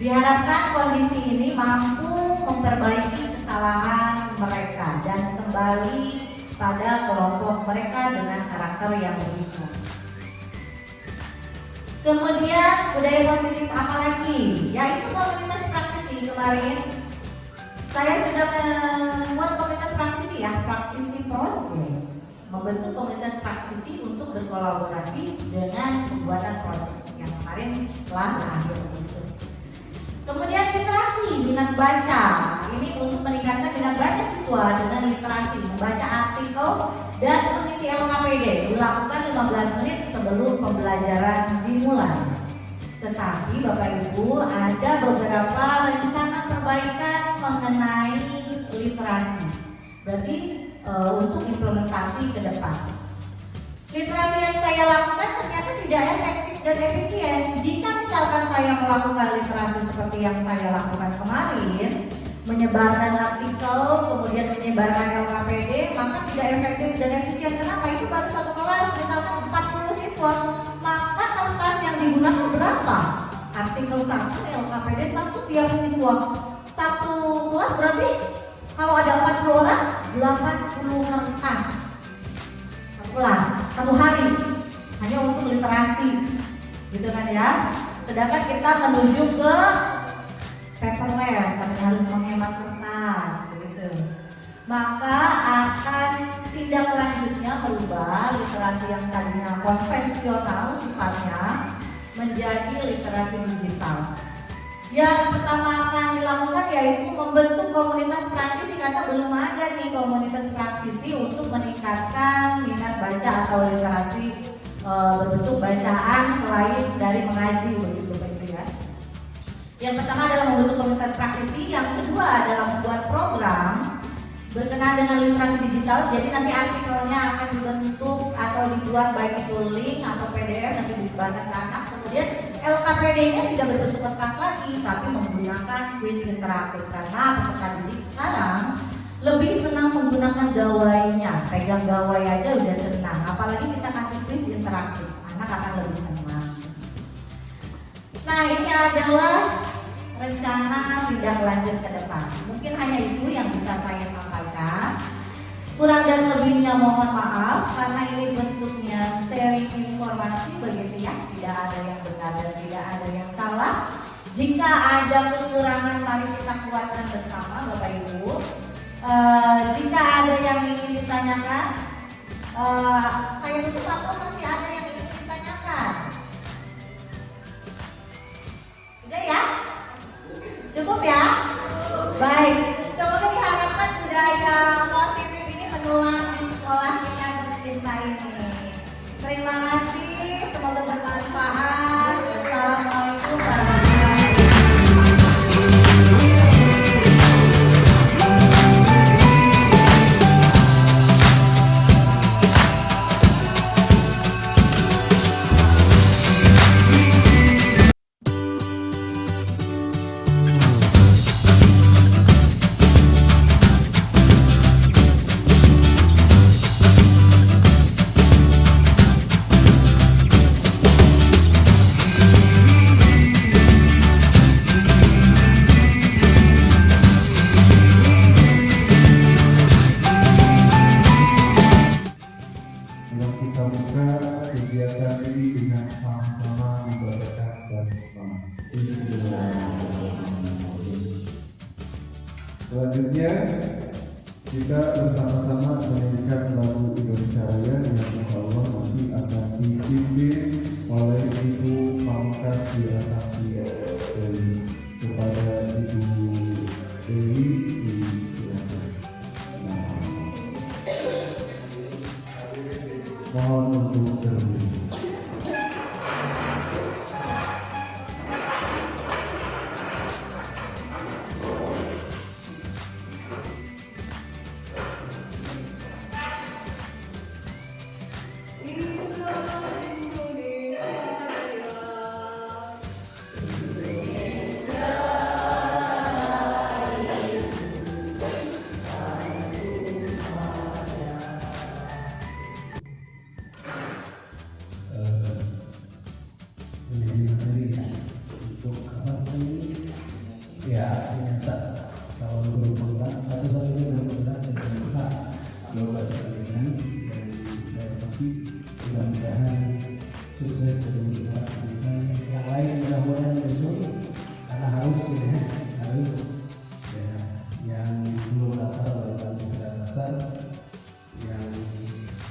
Diharapkan kondisi ini mampu memperbaiki kesalahan mereka dan kembali pada kelompok mereka dengan karakter yang berbeda. Kemudian budaya positif apa lagi? Yaitu komunitas praktisi. Kemarin saya sudah membuat komunitas praktisi ya, praktisi project, membentuk komunitas praktisi untuk berkolaborasi dengan pembuatan project yang kemarin telah berakhir. Kemudian literasi, minat baca. Ini untuk meningkatkan minat baca siswa dengan literasi, membaca artikel dan mengisi LKPD. Dilakukan 15 menit sebelum pembelajaran dimulai. Tetapi Bapak Ibu ada beberapa rencana perbaikan mengenai literasi. Berarti untuk implementasi ke depan. Literasi yang saya lakukan ternyata tidak efektif dan efisien. Jika misalkan saya melakukan literasi seperti yang saya lakukan kemarin, menyebarkan artikel, kemudian menyebarkan LKPD, maka tidak efektif dan efisien. Kenapa? Itu baru satu kelas, misalkan 40 siswa, maka kertas yang digunakan berapa? Artikel 1, LKPD 1 tiap siswa. Satu kelas berarti kalau ada 40 orang, 80 kertas. Kelas, 1 hari hanya untuk literasi, gitu kan ya. Sedangkan kita menuju ke paperless, tapi harus menghemat kertas, gitu. Maka akan tindak lanjutnya merubah literasi yang tadinya konvensional sifatnya menjadi literasi digital. Yang pertama akan dilakukan yaitu membentuk komunitas praktisi, karena belum ada nih komunitas praktisi untuk meningkatkan minat baca atau literasi berbentuk bacaan selain dari mengaji, begitu ya. Yang pertama adalah membentuk komunitas praktisi, yang kedua adalah membuat program berkenaan dengan literasi digital. Jadi nanti artikelnya akan dibentuk atau dibuat baik itu link atau PDF nanti disebarkan ke anak. Kemudian LKPD-nya tidak berbentuk kertas lagi, tapi menggunakan kuis interaktif karena peserta didik sekarang lebih senang menggunakan gawainya. Pegang gawai aja udah senang, apalagi kita kasih kuis interaktif, anak akan lebih senang. Nah, ini adalah rencana tindak lanjut ke depan. Mungkin hanya itu yang bisa saya sampaikan. Kurang dan lebihnya mohon maaf karena ini bentuknya sharing informasi begitu ya. Tidak ada yang benar dan tidak ada yang salah. Jika ada kekurangan mari kita kuatkan bersama Bapak Ibu. Jika ada yang ingin ditanyakan, saya tutup atau masih ada yang ingin ditanyakan? Udah ya? Cukup ya? Baik, semoga diharapkan budaya positif ini menular di sekolah kita tercinta ini. Terima kasih, semoga bermanfaat. Assalamualaikum warahmatullahi Sebelum kita buka kegiatan ini dengan sama-sama membacakan basmalah. Bismillahirrahmanirrahim. Selanjutnya kita bersama-sama menyanyikan lagu Indonesia Raya yang insya Allah nanti akan dipimpin oleh Ibu Pamungkas Wirasakti Dewi. Kepada Ibu Dewi disilakan. Mohon untuk berdiri. menjadi materi ya untuk apa namanya ya ternyata calon guru penggerak satu-satunya guru penggerak dan ternyata lomba sekalian dan saya pasti mudah-mudahan sukses dan bergerak yang lain mudah-mudahan menyusul karena harus ya harus ya yang belum daftar melakukan segera daftar yang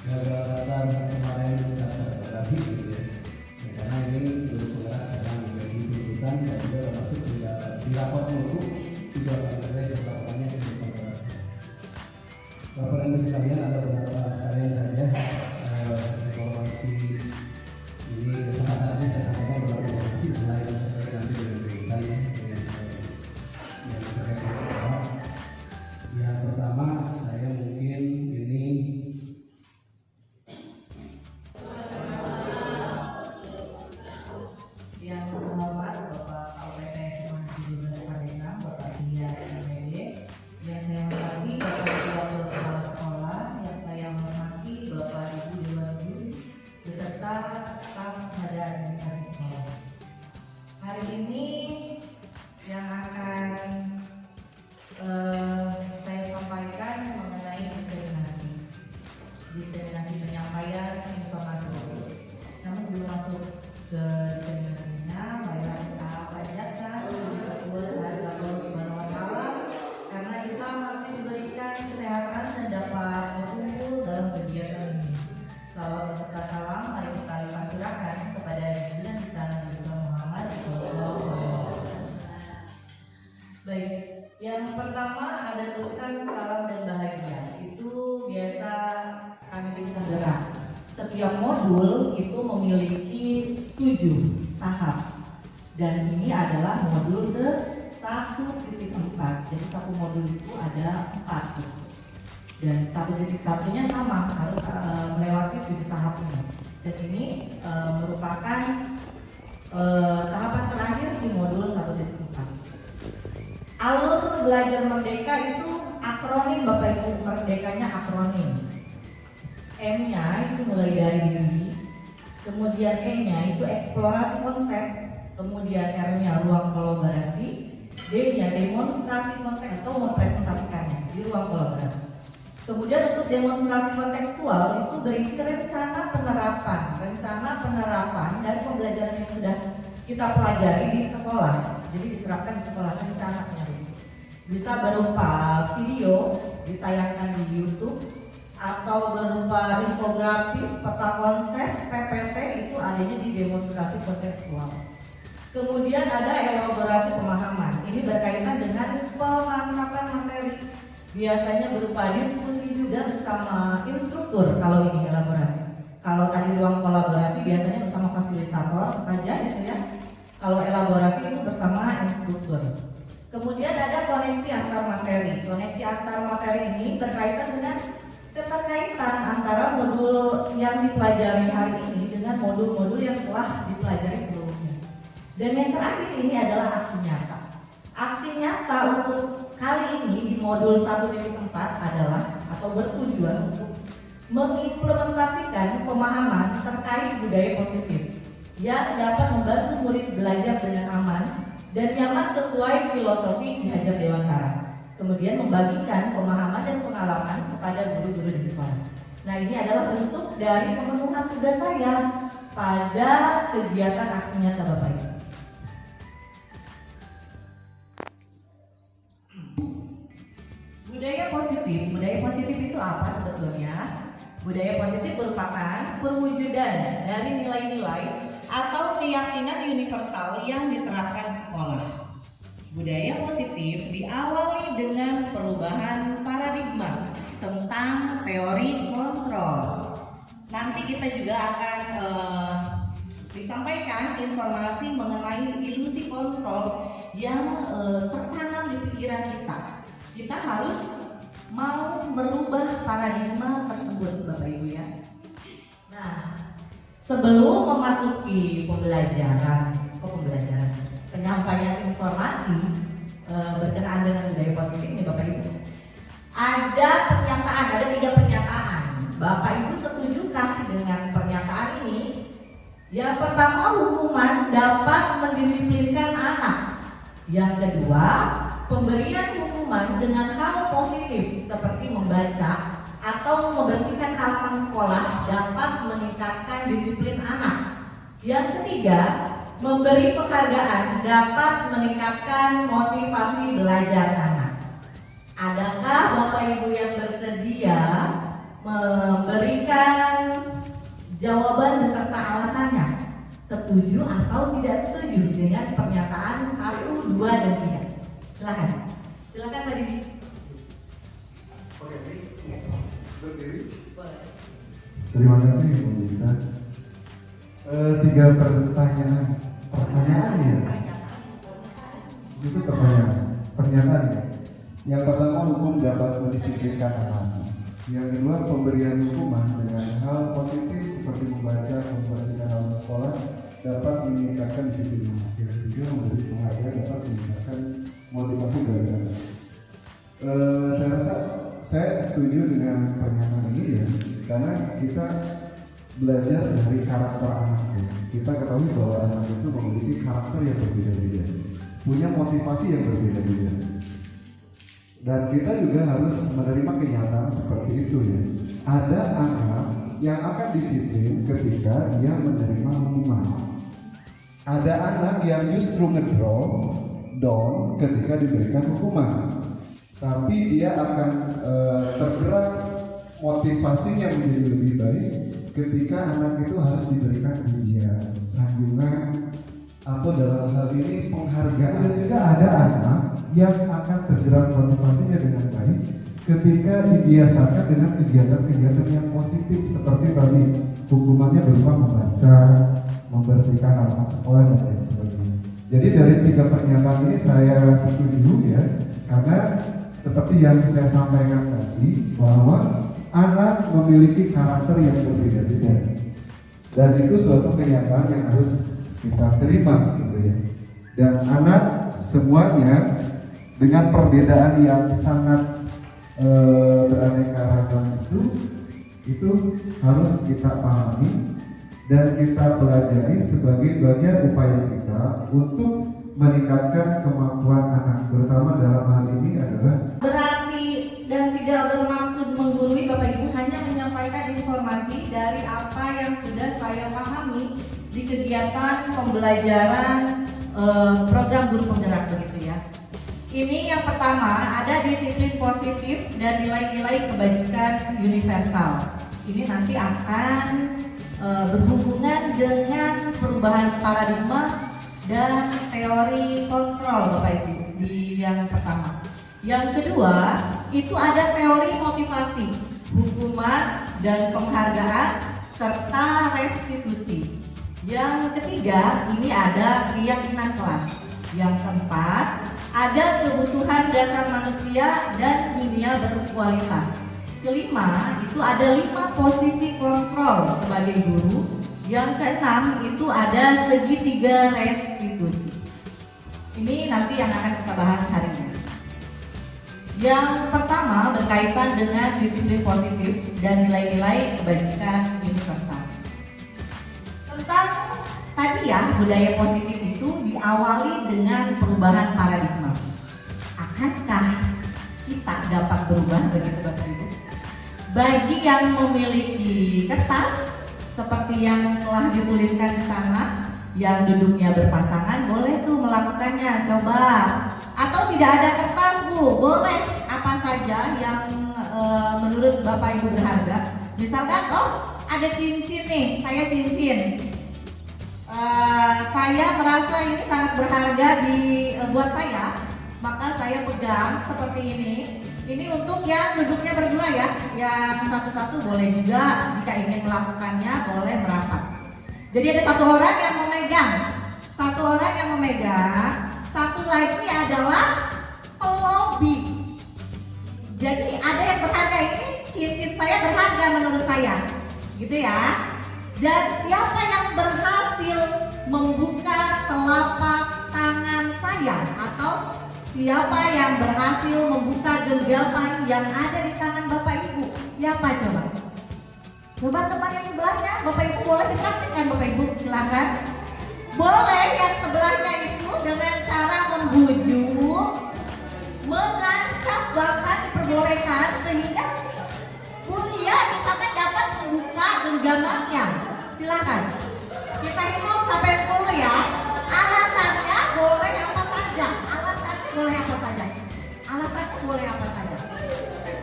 gagal daftar kemarin daftar lagi gitu ya. Karena ini guru penggerak sedang menjadi tuntutan dan juga termasuk juga di rapor mutu juga akan ada serta-mertanya di penggerak. Bapak dan Ibu sekalian atau beberapa sekalian saja informasi ini kesempatan ini saya sampaikan beberapa informasi selain terkait nanti dengan kegiatan yang terkait dengan penggerak. Yang pertama saya mungkin ini Yang terhormat Bapak KUPT Mahasiswa Departemen Bapak Sia MPD, yang saya hormati Bapak Ketua Kepala Sekolah, yang saya hormati Bapak Ibu Dewan Guru beserta staf pada administrasi sekolah. Hari ini yang akan saya sampaikan mengenai diseminasi penyampaian informasi. Namun sebelum masuk ke diseminasinya, marilah kita panjatkan puji syukur kehadirat Allah Subhanahu wa Ta'ala karena kita masih diberikan kesehatan dan dapat berkumpul dalam kegiatan ini. Salam beserta salam mari kita limpah curahkan kepada junjungan kita Nabi Muhammad SAW. Baik, yang pertama ada tulisan salam dan bahagia. Itu biasa kami tuliskan gerak. Setiap modul itu memiliki 7 tahap dan ini adalah modul ke 1.4. Jadi satu modul itu ada 4. Dan 1.1-nya sama, harus melewati 7 tahap ini. Dan ini merupakan tahapan terakhir di modul 1.4. Alur belajar merdeka itu akronim Bapak Ibu, merdekanya akronim. M-nya itu mulai dari diri, kemudian E-nya itu eksplorasi konsep, kemudian R-nya ruang kolaborasi, D-nya demonstrasi konsep atau mempresentasikannya di ruang kolaborasi. Kemudian untuk demonstrasi kontekstual itu berisi rencana penerapan dari pembelajaran yang sudah kita pelajari di sekolah. Jadi diterapkan di sekolah rencananya. Bisa berupa video ditayangkan di YouTube atau berupa infografis, peta konsep, PPT itu adanya di demonstrasi kontekstual. Kemudian ada elaborasi pemahaman. Ini berkaitan dengan pemantapan materi. Biasanya berupa diskusi juga bersama instruktur kalau ini elaborasi. Kalau tadi ruang kolaborasi biasanya bersama fasilitator saja gitu ya. Kalau elaborasi itu bersama instruktur. Kemudian ada koneksi antar materi. Koneksi antar materi ini berkaitan dengan keterkaitan antara modul yang dipelajari hari ini dengan modul-modul yang telah dipelajari sebelumnya. Dan yang terakhir ini adalah aksi nyata. Aksi nyata untuk kali ini di modul 1.4 adalah atau bertujuan untuk mengimplementasikan pemahaman terkait budaya positif yang dapat membantu murid belajar dengan aman dan nyaman sesuai filosofi Ki Hajar Dewantara. Kemudian membagikan pemahaman dan pengalaman kepada guru-guru di sekolah. Nah, ini adalah bentuk dari pemenuhan tugas saya pada kegiatan aksi nyata Bapak Ibu. Budaya positif itu apa sebetulnya? Budaya positif merupakan perwujudan dari nilai-nilai atau keyakinan universal yang diterapkan sekolah. Budaya positif diawali dengan perubahan paradigma tentang teori kontrol. Nanti kita juga akan disampaikan informasi mengenai ilusi kontrol yang tertanam di pikiran kita. Kita harus mau merubah paradigma tersebut, Bapak Ibu ya. Nah, sebelum memasuki penyampaian informasi berkenaan dengan budaya positif ini Bapak Ibu, ada 3 pernyataan. Bapak Ibu setujukah dengan pernyataan ini? Yang pertama, hukuman dapat mendisiplinkan anak. Yang kedua, pemberian hukuman dengan hal positif seperti membaca atau membersihkan halaman sekolah dapat meningkatkan disiplin anak. Yang ketiga, memberi penghargaan dapat meningkatkan motivasi belajar anak. Adakah Bapak Ibu yang bersedia memberikan jawaban beserta alasannya? Setuju atau tidak setuju dengan pernyataan 1, 2, dan 3? Silakan Pak Didi. Oke, berdiri. Terima kasih Bu Dita. 3 pertanyaan ya. Itu pernyataan ya. Yang pertama, hukum dapat mendisiplinkan anak. Yang kedua, pemberian hukuman dengan hal positif seperti membaca, membersihkan halaman sekolah dapat meningkatkan disiplin anak. Yang ketiga, memberi penghargaan dapat meningkatkan motivasi belajar anak. Saya rasa saya setuju dengan pernyataan ini ya, karena kita belajar dari karakter anak ya. Kita ketahui bahwa anak itu memiliki karakter yang berbeda-beda, punya motivasi yang berbeda-beda. Dan kita juga harus menerima kenyataan seperti itu ya. Ada anak yang akan disiplin ketika dia menerima hukuman. Ada anak yang justru ngedrop down ketika diberikan hukuman. Tapi dia akan tergerak motivasinya menjadi lebih baik ketika anak itu harus diberikan ujian, sanjungan, atau dalam hal ini penghargaan. Dan juga ada anak yang akan tergerak motivasinya dengan baik ketika dibiasakan dengan kegiatan-kegiatan yang positif seperti tadi hukumannya berupa membaca, membersihkan halaman sekolah dan lain sebagainya. Jadi dari 3 pernyataan ini saya setuju ya, karena seperti yang saya sampaikan tadi, bahwa anak memiliki karakter yang berbeda-beda, dan itu suatu kenyataan yang harus kita terima gitu ya. Dan anak semuanya dengan perbedaan yang sangat beraneka ragam itu harus kita pahami dan kita pelajari sebagai bagian upaya kita untuk meningkatkan kemampuan anak, terutama dalam hal ini adalah Berarti dan tidak bermaksud menggurui Bapak Ibu, hanya menyampaikan informasi dari apa yang sudah saya pahami di kegiatan pembelajaran program guru penggerak begitu ya. Ini yang pertama, ada disiplin positif dan nilai-nilai kebajikan universal. Ini nanti akan berhubungan dengan perubahan paradigma dan teori kontrol Bapak Ibu di yang pertama. Yang kedua, itu ada teori motivasi, hukuman dan penghargaan serta restitusi. Yang ketiga, ini ada keyakinan kelas. Yang keempat, ada kebutuhan dasar manusia dan dunia berkualitas. Kelima, itu ada 5 posisi kontrol sebagai guru. Yang keenam, itu ada segitiga restitusi. Ini nanti yang akan kita bahas hari ini. Yang pertama berkaitan dengan disiplin positif dan nilai-nilai kebajikan universal. Tentang tadi ya, budaya positif itu diawali dengan perubahan paradigma. Akankah kita dapat berubah begitu Bapak Ibu? Bagi yang memiliki kertas seperti yang telah dituliskan di sana, yang duduknya berpasangan boleh tuh melakukannya, coba. Atau tidak ada kertas Bu, boleh apa saja yang menurut Bapak Ibu berharga. Misalkan, oh ada cincin nih, saya cincin. Saya merasa ini sangat berharga buat saya, maka saya pegang seperti ini. Ini untuk yang duduknya berdua ya, yang satu-satu boleh juga, jika ingin melakukannya boleh merapat. Jadi ada satu orang yang memegang, satu lagi adalah pelobi. Jadi ada yang berharga, ini cincin saya berharga menurut saya, gitu ya. Dan siapa yang berhasil membuka telapak tangan saya atau siapa yang berhasil membuka genggaman yang ada di tangan Bapak Ibu? Siapa coba? Coba teman yang sebelahnya, Bapak Ibu boleh dipraktikkan Bapak Ibu, silakan. Boleh yang sebelahnya itu dengan cara membujuk, mengancam, bahkan diperbolehkan sehingga kuliah misalkan dapat membuka genggamannya. Silakan. Kita hitung sampai 10 ya. Alasannya boleh apa saja. Boleh apa saja? Alasannya boleh apa saja?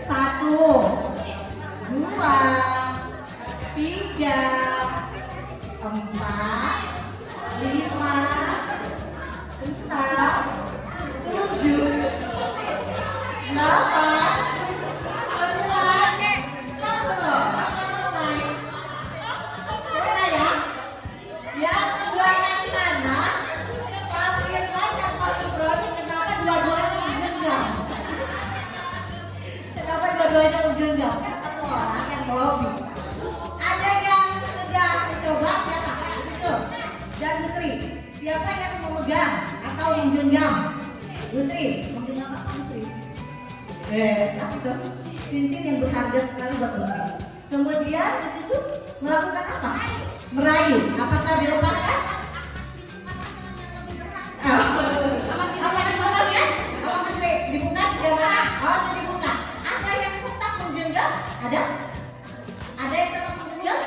1, 2, 3, 4, 5, 6, 7, 8, 9, 10. Yang ruangan sana, Pak Firman dan Pak Ibrahim, kenapa dua-duanya menggenggam? Kenapa dua-duanya menggenggam? Satu orang yang lobby. Ada yang sedang mencoba, siapa? Itu. Dan Putri, siapa yang memegang atau menggenggam? Putri, menggenggam apa Putri? Itu cincin yang berharga sekali buat Putri. Kemudian itu melakukan apa? Merayu. Apakah dilepaskan? Apa dibuka ya? Apa Putri? Dibuka? Oh, dibuka. Ada yang tetap menggenggam? Ada? Ada yang tetap menggenggam?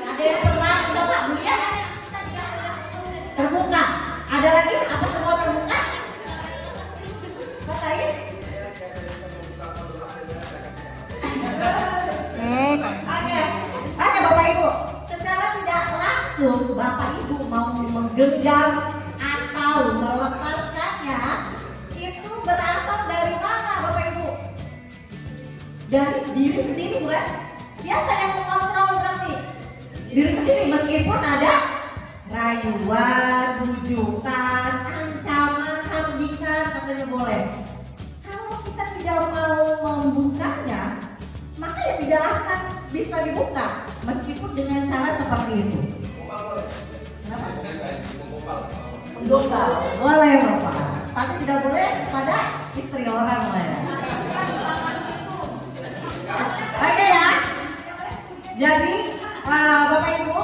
Ada yang pernah mencoba? Bulia? Terbuka. Ada lagi? Apa semua terbuka? Katakan? Oke Bapak Ibu, secara tidak langsung Bapak Ibu mau menggenggam atau melepaskannya, itu berasal dari mana Bapak Ibu? Dari diri sendiri bukan? Siapa yang mengontrol berarti? Diri sendiri, meskipun ada rayuan, bujukan, ancaman, hardikan, katanya boleh. Kalau kita tidak mau membukanya, maka ya tidak akan bisa dibuka meskipun dengan cara seperti itu. Gombal, boleh Bapak, tapi tidak boleh pada istri orang ya. Oke ya. Jadi Bapak Ibu,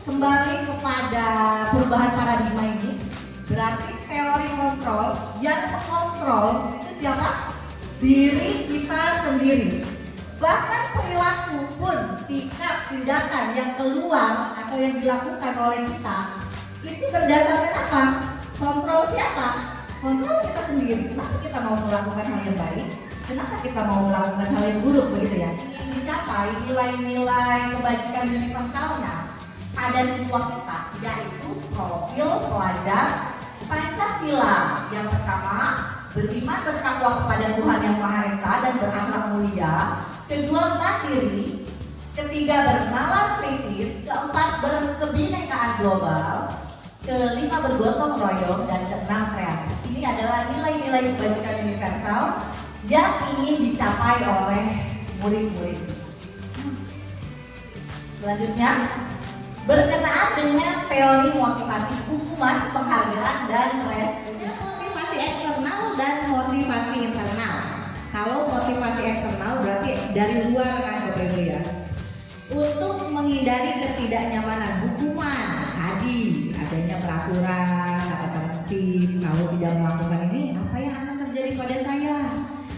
kembali kepada perubahan paradigma ini, berarti teori kontrol yang mengontrol itu siapa? Diri kita sendiri. Bahkan perilaku pun, sikap, tindakan yang keluar atau yang dilakukan oleh kita itu berdasarkan apa? Kontrol siapa? Kontrol kita sendiri. Kenapa kita mau melakukan hal yang baik? Kenapa kita mau melakukan hal yang buruk begitu ya? Ingin dicapai nilai-nilai kebajikan universalnya pada siswa kita, yaitu profil pelajar Pancasila. Yang pertama, beriman bertakwa kepada Tuhan Yang Maha Esa dan berakhlak mulia. Kedua, mandiri. Ketiga, bernalar kritis. Keempat, berkebinekaan global. Kelima, bergotong royong. Dan keenam, kreatif. Ini adalah nilai-nilai kebajikan universal yang ingin dicapai oleh murid-murid. Selanjutnya, berkenaan dengan teori motivasi, hukuman, penghargaan, dan respon. Motivasi eksternal dan motivasi internal. Kalau motivasi eksternal berarti dari luar kan Bapak Ibu ya. Untuk menghindari ketidaknyamanan, hukuman tadi adanya peraturan atau tertib, kalau tidak melakukan ini apa yang akan terjadi pada saya.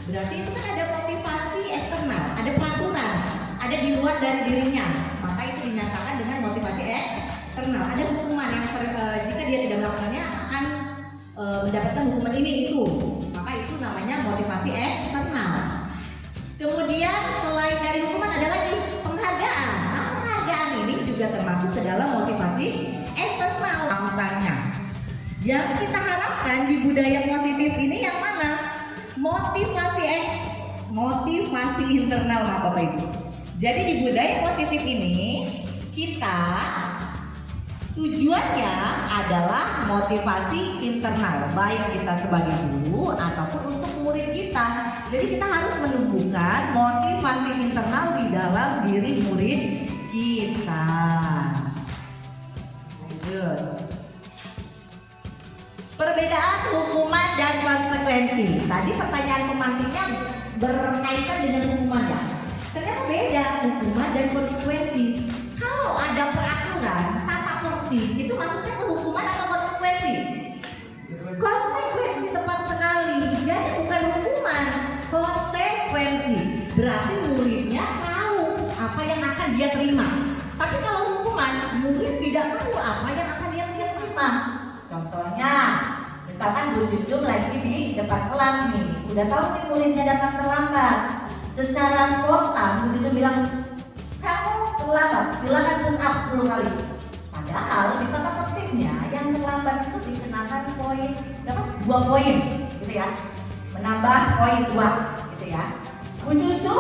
Berarti itu kan ada motivasi eksternal, ada peraturan, ada di luar dari dirinya. Maka itu dinyatakan dengan motivasi eksternal. Ada hukuman yang jika dia tidak melakukannya akan mendapatkan hukuman ini itu. Maka itu namanya motivasi eksternal. Kemudian selain dari hukuman ada lagi penghargaan. Nah, penghargaan ini juga termasuk ke dalam motivasi eksternal. Angkanya yang kita harapkan di budaya positif ini yang mana? Motivasi internal Bapak Ibu. Jadi di budaya positif ini kita tujuannya adalah motivasi internal, baik kita sebagai guru ataupun untuk murid kita. Jadi kita harus menumbuhkan motivasi internal di dalam diri murid kita. Lanjut. Perbedaan hukuman dan konsekuensi. Tadi pertanyaan pemantiknya berkaitan dengan hukuman ya. Ternyata beda hukuman dan konsekuensi. Kalau ada peraturan tata tertib, itu maksudnya ke hukuman atau konsekuensi? Konsekuensi tepat sekali. Jadi bukan hukuman, konsekuensi. Berarti muridnya tahu apa yang akan dia terima. Tapi kalau hukuman, murid tidak tahu apa yang akan dia terima. Contohnya, misalkan Bu Cucu lagi di depan kelas nih, udah tahu nih muridnya datang terlambat. Secara spontan Bu Cucu bilang, kamu terlambat, silakan push up 10 kali. Padahal di tata tertibnya yang terlambat itu dikenakan poin, dapat 2 poin, gitu ya, menambah poin 2, gitu ya. Bu Cucu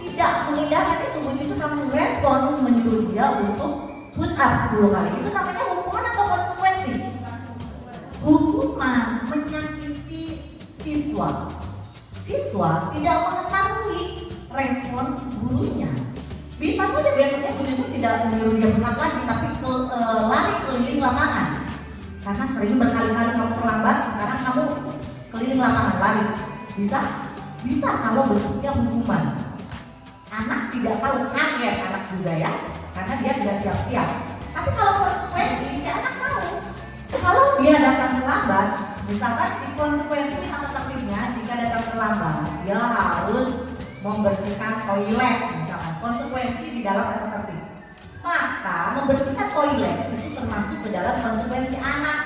tidak mengindahkan itu, Bu Cucu langsung respon menyuruh dia untuk push up 10 kali. Itu namanya hukuman atau konsekuensi? Hukuman menyakiti siswa. Siswa tidak mengetahui respon gurunya. Bisa saja biasanya guru tidak menyuruh dia push up lagi, tapi lari keliling lapangan. Karena sering berkali-kali kamu terlambat, sekarang kamu keliling lapangan lari. Bisa kalau bentuknya hukuman. Anak tidak tahu, kaget anak juga ya, karena dia tidak siap-siap. Tapi kalau konsekuensi, dia anak tahu. Kalau dia datang terlambat, misalkan di konsekuensi tata tertibnya, jika datang terlambat, dia harus membersihkan toilet, misalkan konsekuensi di dalam tata tertib. Maka membersihkan toilet itu termasuk ke dalam konsekuensi anak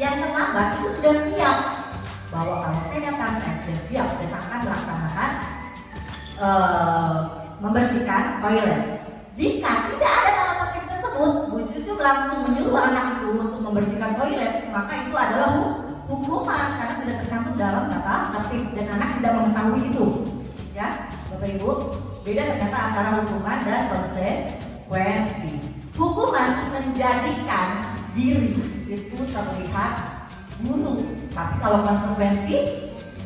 yang terlambat itu sudah siap bahwa kalau saya datang, saya sudah siap dan akan melaksanakan membersihkan toilet. Jika tidak ada tata tertib tersebut, Bu Cucu langsung menyuruh anak itu untuk membersihkan toilet, maka itu adalah hukuman karena tidak tercantum dalam tata tertib dan anak tidak mengetahui itu. Ya, Bapak Ibu, beda ternyata antara hukuman dan konsekuensi. Hukuman menjadikan diri itu terlihat buruk, tapi kalau konsekuensi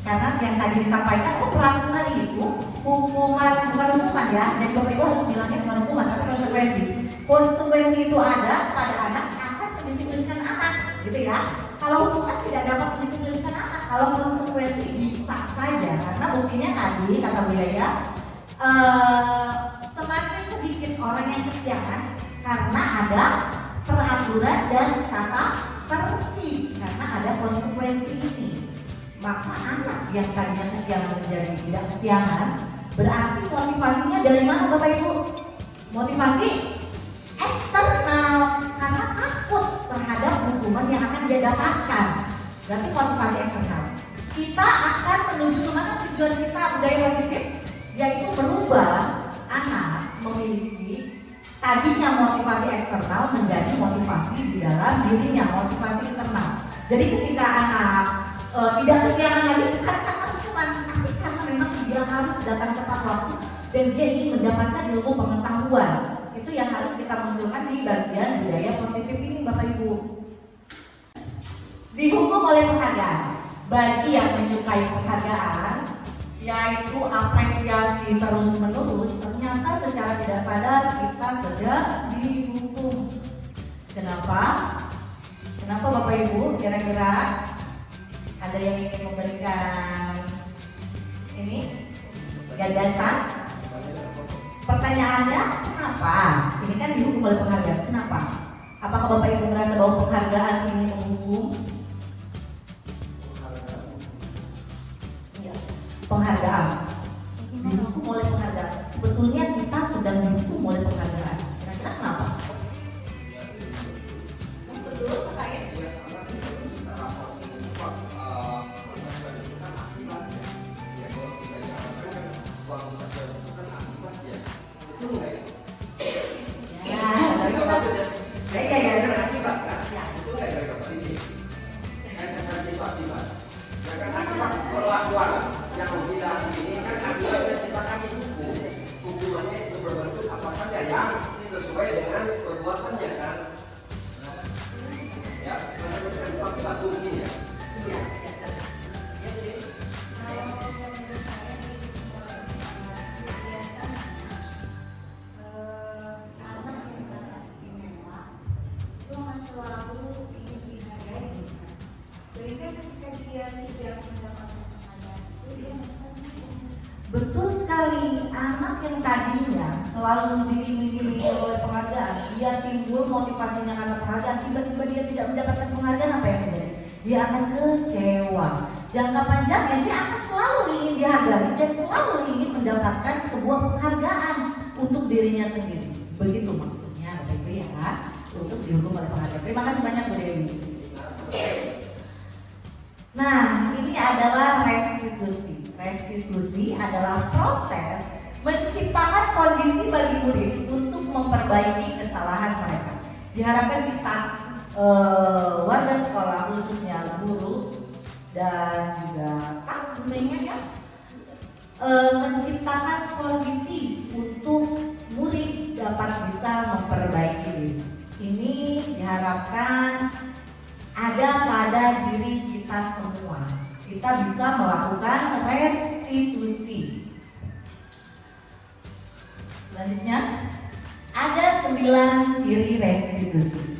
Karena yang tadi disampaikan, peraturan itu hukuman, bukan hukuman ya, jadi Bapak Ibu harus bilangnya bukan hukuman, tapi konsekuensi. Konsekuensi itu ada pada anak akan mendisiplinkan anak, gitu ya. Kalau hukuman tidak dapat mendisiplinkan anak, kalau konsekuensi bisa saja, karena buktinya tadi kata Bu Yaya, semakin sedikit orang yang kesiangan karena ada peraturan dan tata tertib, karena ada konsekuensi ini. Maka anak yang tadinya kesiangan menjadi tidak kesiangan, berarti motivasinya dari mana Bapak Ibu? Motivasi eksternal, karena takut terhadap hukuman yang akan dia dapatkan. Berarti motivasi eksternal. Kita akan menuju kemana tujuan kita budaya positif? Yaitu merubah anak memiliki tadinya motivasi eksternal menjadi motivasi di dalam dirinya, motivasi internal. Jadi ketika anak tidak kesiangan lagi bukan karena hukuman, tapi karena memang dia harus datang tepat waktu dan dia ingin mendapatkan ilmu pengetahuan. Itu yang harus kita munculkan di bagian budaya positif ini Bapak Ibu. Dihukum oleh penghargaan. Bagi yang menyukai penghargaan, yaitu apresiasi terus menerus, ternyata secara tidak sadar kita sedang dihukum. Kenapa? Kenapa Bapak Ibu? Kira-kira ada yang ingin memberikan ini gagasan? Pertanyaannya, kenapa? Ini kan dihukum oleh penghargaan. Kenapa? Apakah Bapak Ibu merasa bahwa penghargaan ini menghukum? Iya, penghargaan. Dihukum oleh penghargaan. Sebetulnya kita sedang dihukum oleh penghargaan. Kira-kira kenapa? Betul, saya. Sesuai dengan perbuatannya kan, ya, kita mungkin ya. Betul sekali, anak yang tadinya selalu diiringi oleh penghargaan, dia timbul motivasinya karena penghargaan, tiba-tiba dia tidak mendapatkan penghargaan, apa yang terjadi? Dia akan kecewa. Jangka panjangnya dia akan selalu ingin dihargai dan selalu ingin mendapatkan sebuah penghargaan untuk dirinya sendiri. Begitu maksudnya Bapak Ibu ya, untuk dihukum oleh penghargaan. Terima kasih banyak Bu Dewi. Nah, ini adalah restitusi. Restitusi adalah proses menciptakan kondisi bagi murid untuk memperbaiki kesalahan mereka. Diharapkan kita warga sekolah, khususnya guru dan juga tas tentunya ya, menciptakan kondisi untuk murid dapat bisa memperbaiki diri. Ini diharapkan ada pada diri kita semua. Kita bisa melakukan restitusi. Selanjutnya ada 9 ciri restitusi.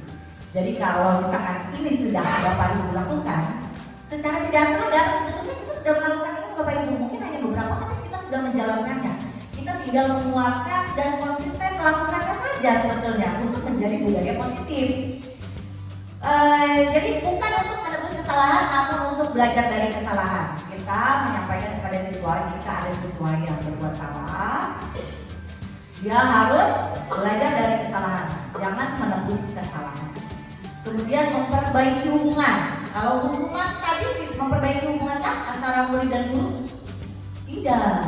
Jadi kalau misalkan ini sudah Bapak Ibu lakukan, secara tidak sadar sebetulnya kita sudah melakukan ini Bapak Ibu. Mungkin hanya beberapa, tapi kita sudah menjalankannya. Kita tinggal menguatkan dan konsisten melakukannya saja sebetulnya untuk menjadi budaya positif. Jadi bukan untuk menebus kesalahan, namun untuk belajar dari kesalahan. Kita menyampaikan kepada siswa, jika ada siswa yang berbuat salah, dia harus belajar dari kesalahan, jangan menebus kesalahan. Kemudian memperbaiki hubungan. Kalau hubungan tadi memperbaiki hubungan kan antara murid dan guru? Tidak.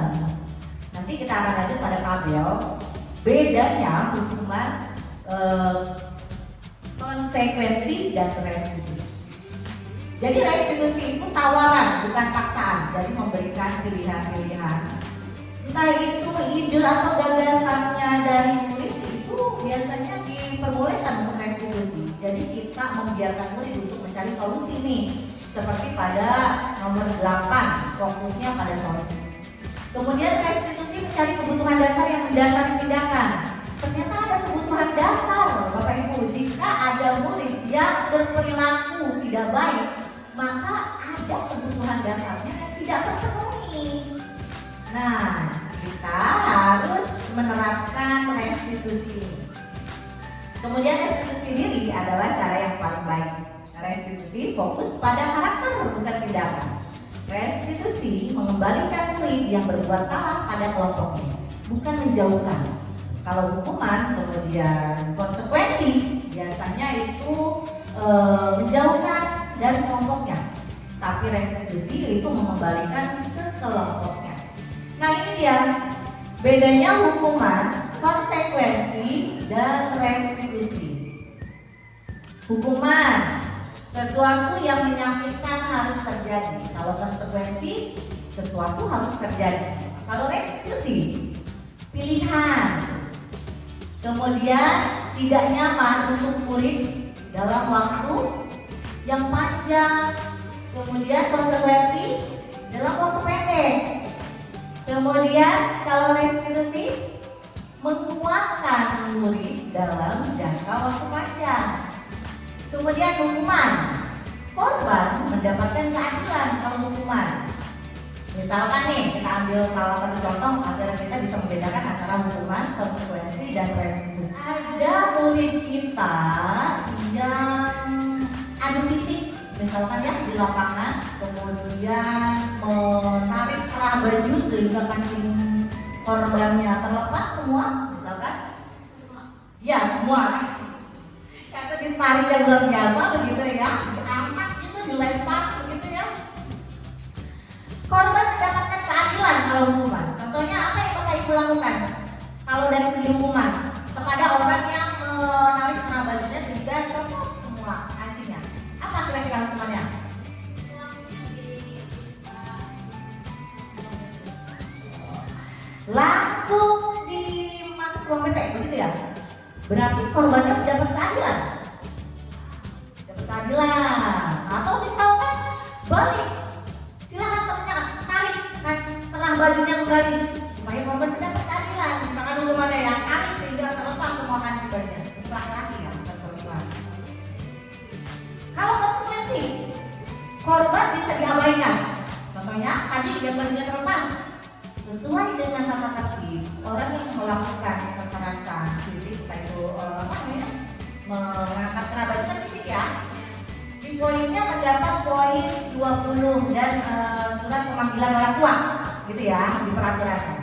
Nanti kita akan lanjut pada tabel bedanya hubungan konsekuensi dan restitusi. Jadi restitusi itu tawaran, bukan paksaan. Jadi memberikan pilihan-pilihan. Entah itu ide atau gagasannya dari murid itu biasanya diperbolehkan untuk restitusi. Jadi kita membiarkan murid untuk mencari solusi nih. Seperti pada nomor 8 fokusnya pada solusi. Kemudian restitusi mencari kebutuhan dasar yang mendasari tindakan. Ternyata ada kebutuhan dasar, Bapak Ibu. Jika ada murid yang berperilaku tidak baik, maka ada kebutuhan dasarnya yang tidak terpenuhi. Nah, kita harus menerapkan restitusi. Kemudian restitusi diri adalah cara yang paling baik. Restitusi fokus pada karakter bukan tindakan. Restitusi mengembalikan murid yang berbuat salah pada kelompoknya, bukan menjauhkan. Kalau hukuman kemudian konsekuensi biasanya itu menjauhkan dari kelompoknya, tapi restitusi itu mengembalikan ke kelompoknya. Nah ini dia bedanya hukuman, konsekuensi, dan restitusi. Hukuman sesuatu yang menyakitkan harus terjadi. Kalau konsekuensi sesuatu harus terjadi. Kalau restitusi pilihan. Kemudian tidak nyaman untuk murid dalam waktu yang panjang. Kemudian konsekuensi dalam waktu pendek. Kemudian kalau restitusi menguatkan murid dalam jangka waktu panjang. Kemudian hukuman, korban mendapatkan keadilan kalau hukuman. Misalkan nih, kita ambil salah satu contoh agar kita bisa membedakan antara hukuman, konsekuensi, dan restitusi. Ada murid kita yang adu fisik, misalkan ya di lapangan, kemudian menarik kerah baju sehingga kancing korbannya terlepas semua, misalkan. Ya semua. Karena ditarik yang luar biasa begitu ya, diangkat itu dilempar begitu ya. Korban mendapatkan keadilan kalau hukuman. Contohnya apa yang Bapak Ibu lakukan kalau dari segi hukuman kepada orang yang menarik kerah bajunya sehingga copot semua kancingnya? Apa kira-kira hukumannya? Langsung dimasuk ruang PT begitu ya? Berarti korbannya dapat keadilan. Dapat keadilan. Atau misalkan balik, silakan temennya tarik kerah bajunya kembali supaya korban tidak dapat keadilan. Misalkan hukumannya yang tarik sehingga terlepas semua kancing bajunya. Bukan lagi ya, bukan perempuan. Kalau konsekuensi, korban bisa diabaikan. Contohnya tadi yang bajunya terlepas. Sesuai dengan tata tertib, orang yang melakukan kekerasan fisik, itu mengangkat kerah bajunya fisik ya, di poinnya terdapat poin 20 dan surat pemanggilan orang tua, gitu ya, di peraturannya.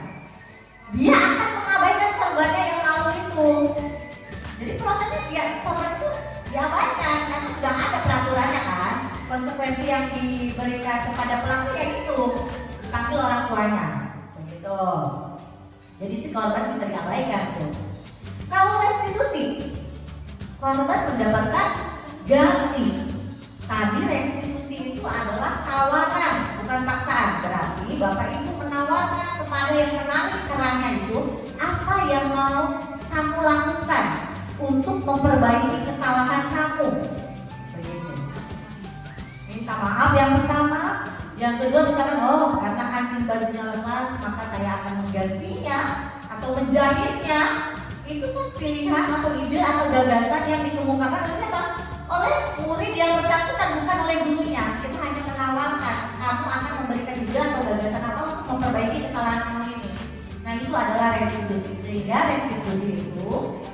Dia akan mengabaikan korbannya yang lalu itu. Jadi prosesnya dia korban itu diabaikan karena sudah ada peraturannya kan. Konsekuensi yang diberikan kepada pelaku yaitu dipanggil orang tuanya. Jadi si korban bisa diabaikan tuh. Kalau restitusi, korban mendapatkan ganti. Tadi restitusi itu adalah tawaran, bukan paksaan. Berarti Bapak Ibu menawarkan kepada yang menarik kerahnya itu apa yang mau kamu lakukan untuk memperbaiki kesalahan kamu. Begitu. Minta maaf yang pertama. Yang kedua misalkan, oh karena kancing bajunya lepas maka saya akan menggantinya atau menjahitnya. Itu kan pilihan atau ide atau gagasan yang dikemukakan oleh siapa? Oleh murid yang bersangkutan, bukan oleh gurunya. Kita hanya menawarkan, kamu akan memberikan ide atau gagasan apa untuk memperbaiki kesalahan kamu ini. Nah itu adalah restitusi. Sehingga restitusi itu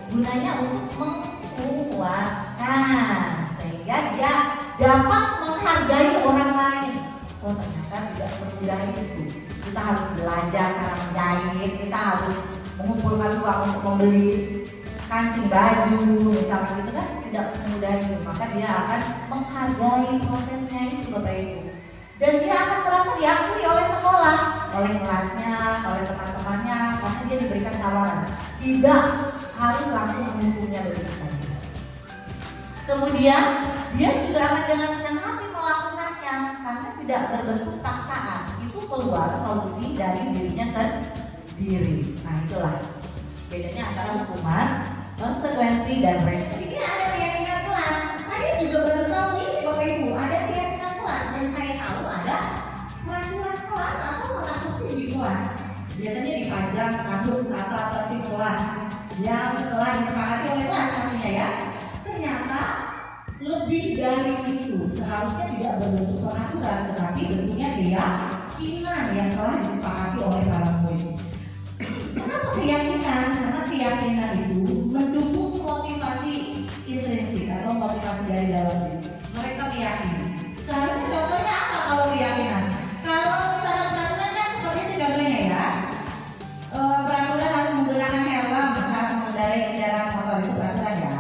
gunanya untuk menguatkan, sehingga dia dapat menghargai orang lain. Oh ternyata tidak semudah itu. Kita harus belajar cara menjahit, kita harus mengumpulkan uang untuk membeli kancing baju, misalnya gitu kan, tidak semudah itu. Maka dia akan menghargai prosesnya itu Bapak Ibu. Dan dia akan merasa diakui oleh sekolah, oleh kelasnya, oleh teman-temannya, karena dia diberikan tawaran. Tidak harus langsung menghukumnya begitu saja. Kemudian dia juga akan dengan senang hati melakukannya karena tidak berbentuk paksaan. Itu keluar solusi dari dirinya sendiri. Nah itulah bedanya antara hukuman, konsekuensi, dan restitusi. Ini ada keyakinan kelas. Saya juga baru tahu ini Bapak Ibu, ada keyakinan kelas dan saya tahu ada peraturan kelas. jam sambut atau tertib kelas yang telah disepakati oleh kelas pastinya ya. Ternyata lebih dari itu seharusnya tidak berbentuk peraturan, tetapi bentuknya keyakinan yang telah disepakati oleh para murid. Kenapa keyakinan? Karena keyakinan itu mendukung motivasi intrinsik atau motivasi dari dalam diri. Mereka meyakini. Seharusnya contohnya apa kalau keyakinan? Kalau misalnya peraturan kan seperti itu contohnya ya. Peraturan harus menggunakan helm saat mengendarai kendaraan motor, itu peraturan ya.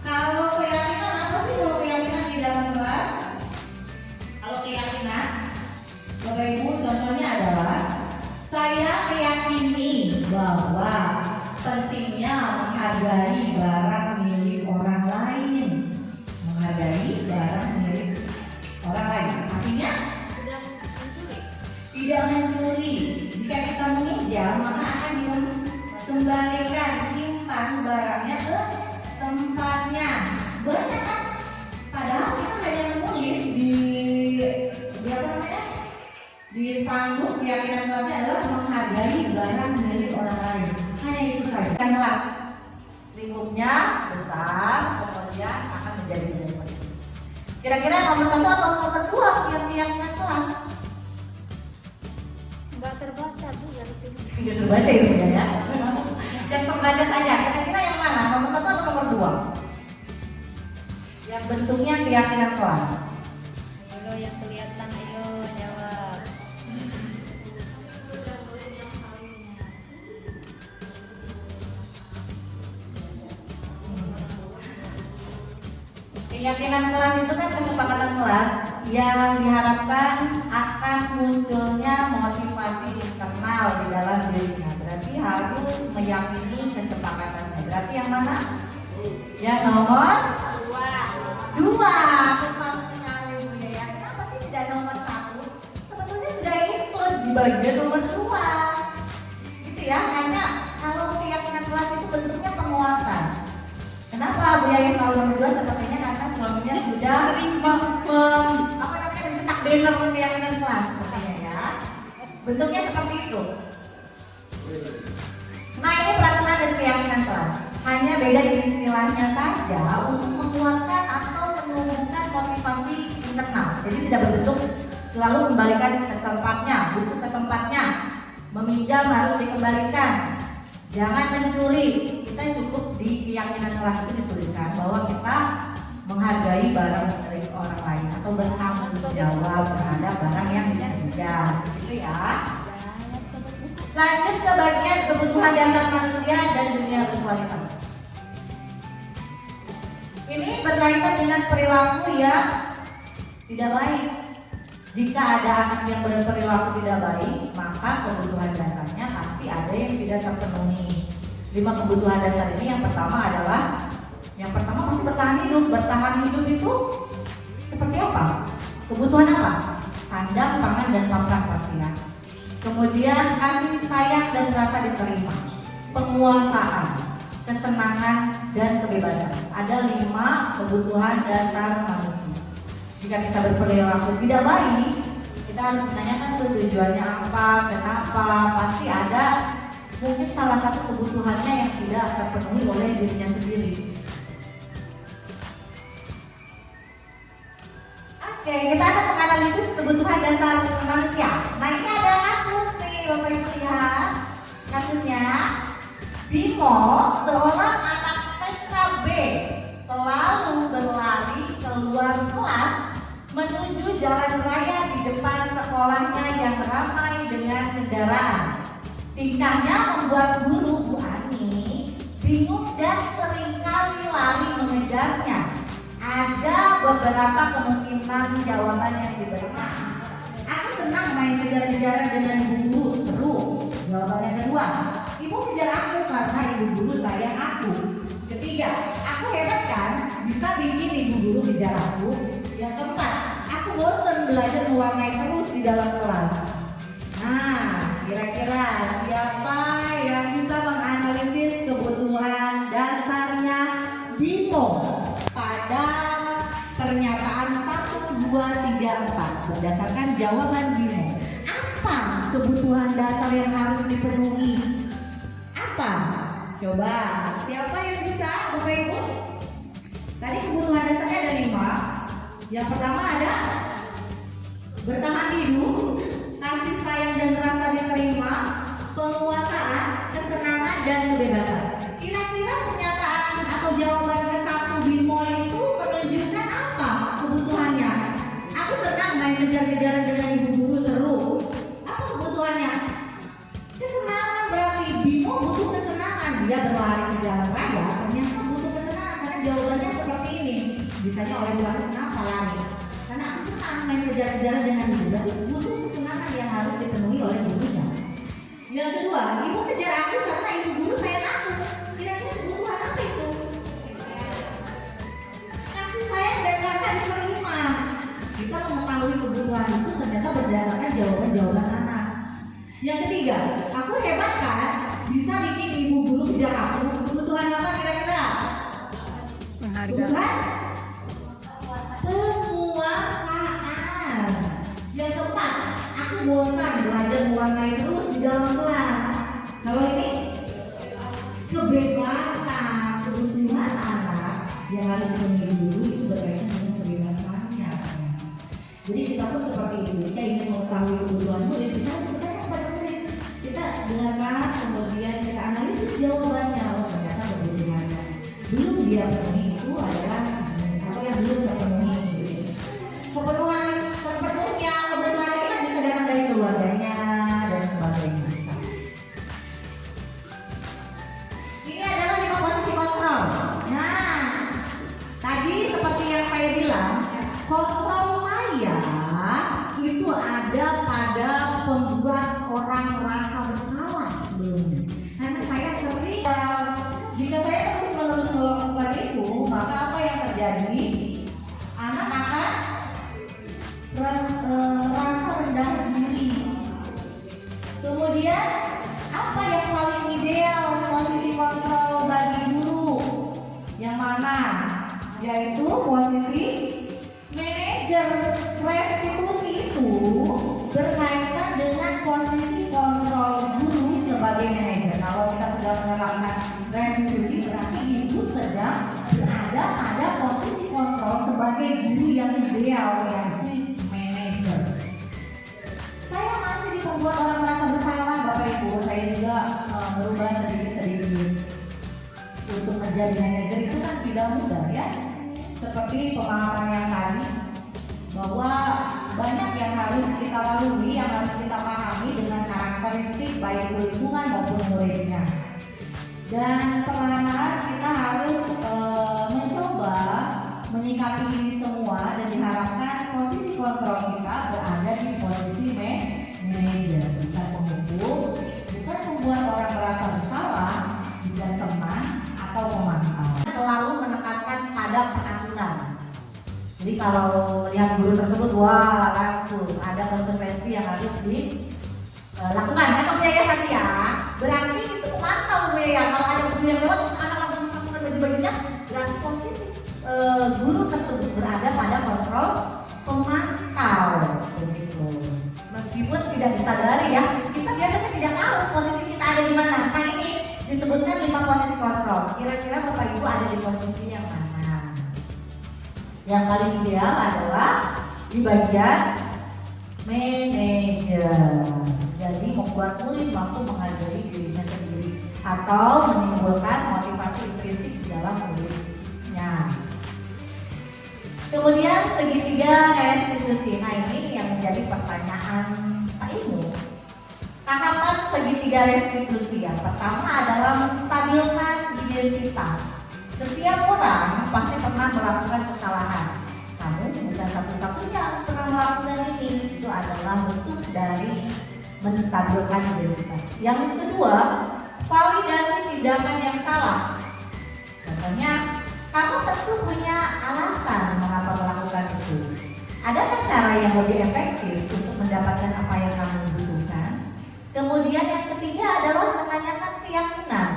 Kalau keyakinan apa sih kalau keyakinan di dalam kelas? Kalau keyakinan, Bapak Ibu contohnya adalah saya meyakini bahwa pentingnya menghargai barang milik orang lain. Menghargai barang milik orang lain. Artinya tidak mencuri. Jika kita meminjam, maka akan dikembalikan, simpan barangnya ke tempatnya. Banyak kan? Padahal kita hanya menulis di apa namanya? Di spanduk keyakinan kelasnya adalah menghargai barang milik orang lain. Hanya itu saja. Kelas lingkupnya besar, kemudian akan menjadi nilai positif. Kira-kira nomor 1 atau nomor 2 yang keyakinan kelas? Nggak terbaca Bu yang sini. Tidak terbaca itu ya. Yang terbaca saja. Kira-kira yang mana? Nomor 1 atau nomor 2? Yang bentuknya keyakinan kelas. Ayo yang kelihatan, ayo jawab. Keyakinan kelas itu kan kesepakatan kelas yang diharapkan akan munculnya motivasi internal di dalam dirinya. Berarti harus meyakini kesepakatannya. Berarti yang mana? Yang nomor 2. Tepat sekali Bu ya. Kenapa sih tidak nomor 1? Sebetulnya sudah ikut di bagian nomor 2. Gitu ya. Hanya kalau keyakinan kelas itu bentuknya penguatan. Kenapa Bu Yayin kalau nomor 2 sepertinya karena suaminya sudah mencetak banner keyakinan kelas sepertinya ya. Bentuknya seperti itu. Nah ini peraturan dan keyakinan kelas. Hanya beda di istilahnya saja untuk menguatkan atau menumbuhkan motivasi internal. Jadi tidak berbentuk selalu kembalikan ke tempatnya, butuh ke tempatnya. Meminjam harus dikembalikan. Jangan mencuri. Kita cukup di keyakinan kelas itu dituliskan bahwa kita menghargai barang dari orang lain atau bertanggung jawab terhadap barang yang dipinjam, gitu ya. Lanjut ke bagian kebutuhan dasar manusia dan dunia berkualitas. Ini berkaitan dengan perilaku yang tidak baik. Jika ada anak yang berperilaku tidak baik, maka kebutuhan dasarnya pasti ada yang tidak terpenuhi. 5 kebutuhan dasar ini yang pertama pasti bertahan hidup. Bertahan hidup itu seperti apa? Kebutuhan apa? Sandang, pangan, dan papan pastinya. Kemudian kasih sayang dan rasa diterima, penguasaan, kesenangan, dan kebebasan. Ada 5 kebutuhan dasar manusia. Jika kita berperilaku tidak baik, kita harus menanyakan tujuannya apa, kenapa. Pasti ada mungkin salah satu kebutuhannya yang tidak terpenuhi oleh dirinya sendiri. Oke, kita akan menganalisis kebutuhan dasar manusia. Nah ini ada kasus nih, Bapak Ibu lihat kasusnya. Bimo, seorang anak TKB, selalu berlari keluar kelas menuju jalan raya di depan sekolahnya yang ramai dengan kendaraan. Tingkahnya membuat guru Bu Ani bingung dan seringkali lari mengejarnya. Ada beberapa kemungkinan jawaban yang diberikan. Aku senang main kejar-kejaran dengan guru, seru. Jawaban yang kedua, ibu kejar aku karena ibu guru sayang aku. Ketiga, aku hebat kan, bisa bikin ibu guru kejar aku. Yang keempat, aku bosan belajar mewarnai terus di dalam kelas. Nah, kira-kira siapa yang bisa menganalisis kebutuhan dasarnya Bimo pada pernyataan 1, 2, 3, 4 berdasarkan jawaban Bimo? Apa kebutuhan dasar yang harus dipenuhi apa? Coba, siapa yang bisa, Bapak Ibu? Tadi kebutuhan dasarnya ada 5. Yang pertama ada bertahan hidup, kasih sayang dan rasa diterima, penguasaan, kesenangan dan kebebasan. Kira-kira pernyataan atau jawaban ke 1 BIMO itu menunjukkan apa kebutuhannya? Aku senang main kejar-kejaran dengan ibu guru, seru. Apa kebutuhannya? Kesenangan, berarti BIMO butuh kesenangan. Dia berlari ke jalan raya, ternyata butuh kesenangan karena jawabannya seperti ini. Ditanya oleh Tuhan, kenapa lari? Karena aku senang main kejar-kejaran dengan ibu. Berarti butuh kesenangan yang harus dipenuhi oleh gurunya. Yang kedua, ibu kejar aku karena ibu guru sayang aku. Kira-kira kebutuhan apa itu? Kasih sayang dan rasa diterima. Kita mengetahui kebutuhan itu ternyata berdasarkan jawaban-jawaban anak. Yang ketiga, aku hebat kan? Bisa bikin ibu guru kejar aku. Kebutuhan apa kira-kira? Kebutuhan penguasaan. Yang keempat, aku bosan belajar mewarnai terus di dalam kelas. Kalau ini kebebasan, kebutuhan anak yang harus dipenuhi dulu itu berkaitan dengan kebebasannya. Jadi kita pun seperti itu, kita ingin mengetahui kebutuhan murid, kita harus bertanya kepada murid. Kita dengarkan, kemudian kita analisis jawabannya. Oh ternyata kebutuhannya belum dia penuhi itu adalah apa yang belum terpenuhi. Keperluan terpenuhnya kebutuhan kita bisa datang dari keluarganya dan sebagainya. Ini adalah 5 posisi kontrol. Nah, tadi seperti yang saya bilang, kontrol saya itu ada pada pembuat orang merasa bersalah sebelumnya. Karena saya seperti jika saya terus-menerus melakukan itu, maka apa yang terjadi? Anak akan rasa rendah diri. Kemudian apa yang paling ideal posisi kontrol bagi guru? Yang mana? Yaitu posisi manajer. Restitusi itu berkaitan dengan posisi kontrol guru sebagai manajer. Kalau kita sudah menerapkan restitusi, berarti ibu sedang berada pada posisi kontrol sebagai guru yang ideal, yaitu manajer. Saya masih diperbuat orang merasa bersalah, Bapak Ibu. Saya juga berubah sedikit-sedikit. Untuk menjadi manajer itu kan tidak mudah ya. Seperti pemahaman yang tadi, bahwa banyak yang harus kita lalui, yang harus kita pahami dengan karakteristik baik lingkungan maupun muridnya. Dan perlahan-lahan kita harus mencoba menyikapi ini semua dan diharapkan posisi kontrol kita berada di posisi manajer, bukan penghukum, bukan membuat orang merasa bersalah, bukan teman atau pemantau. Selalu menekankan pada peraturan. Jadi kalau melihat guru tersebut, wah langsung ada konsekuensi yang harus dilakukan. Kan ya tadi ya, berarti itu pemantau ya. Kalau ada guru yang lewat, anak langsung melakukan baju-bajunya, berarti posisi guru tersebut berada pada kontrol pemantau. Begitu. Meskipun tidak disadari ya, kita biasanya tidak tahu posisi kita ada di mana. Nah ini disebutkan 5 posisi kontrol. Kira-kira Bapak Ibu ada di posisi yang mana? Yang paling ideal adalah di bagian manajer. Jadi membuat murid mampu menghargai dirinya sendiri atau menimbulkan motivasi intrinsik di dalam muridnya. Kemudian segitiga restitusi. Nah ini yang menjadi pertanyaan Pak Ibu. Tahapan segitiga restitusi yang pertama adalah menstabilkan identitas. Setiap orang pasti pernah melakukan kesalahan. Namun bukan satu-satunya yang pernah melakukan ini. Itu adalah bentuk dari menstabilkan identitas. Yang kedua, validasi tindakan yang salah. Contohnya, kamu tentu punya alasan mengapa melakukan itu. Adakah cara yang lebih efektif untuk mendapatkan apa yang kamu butuhkan? Kemudian yang ketiga adalah menanyakan keyakinan.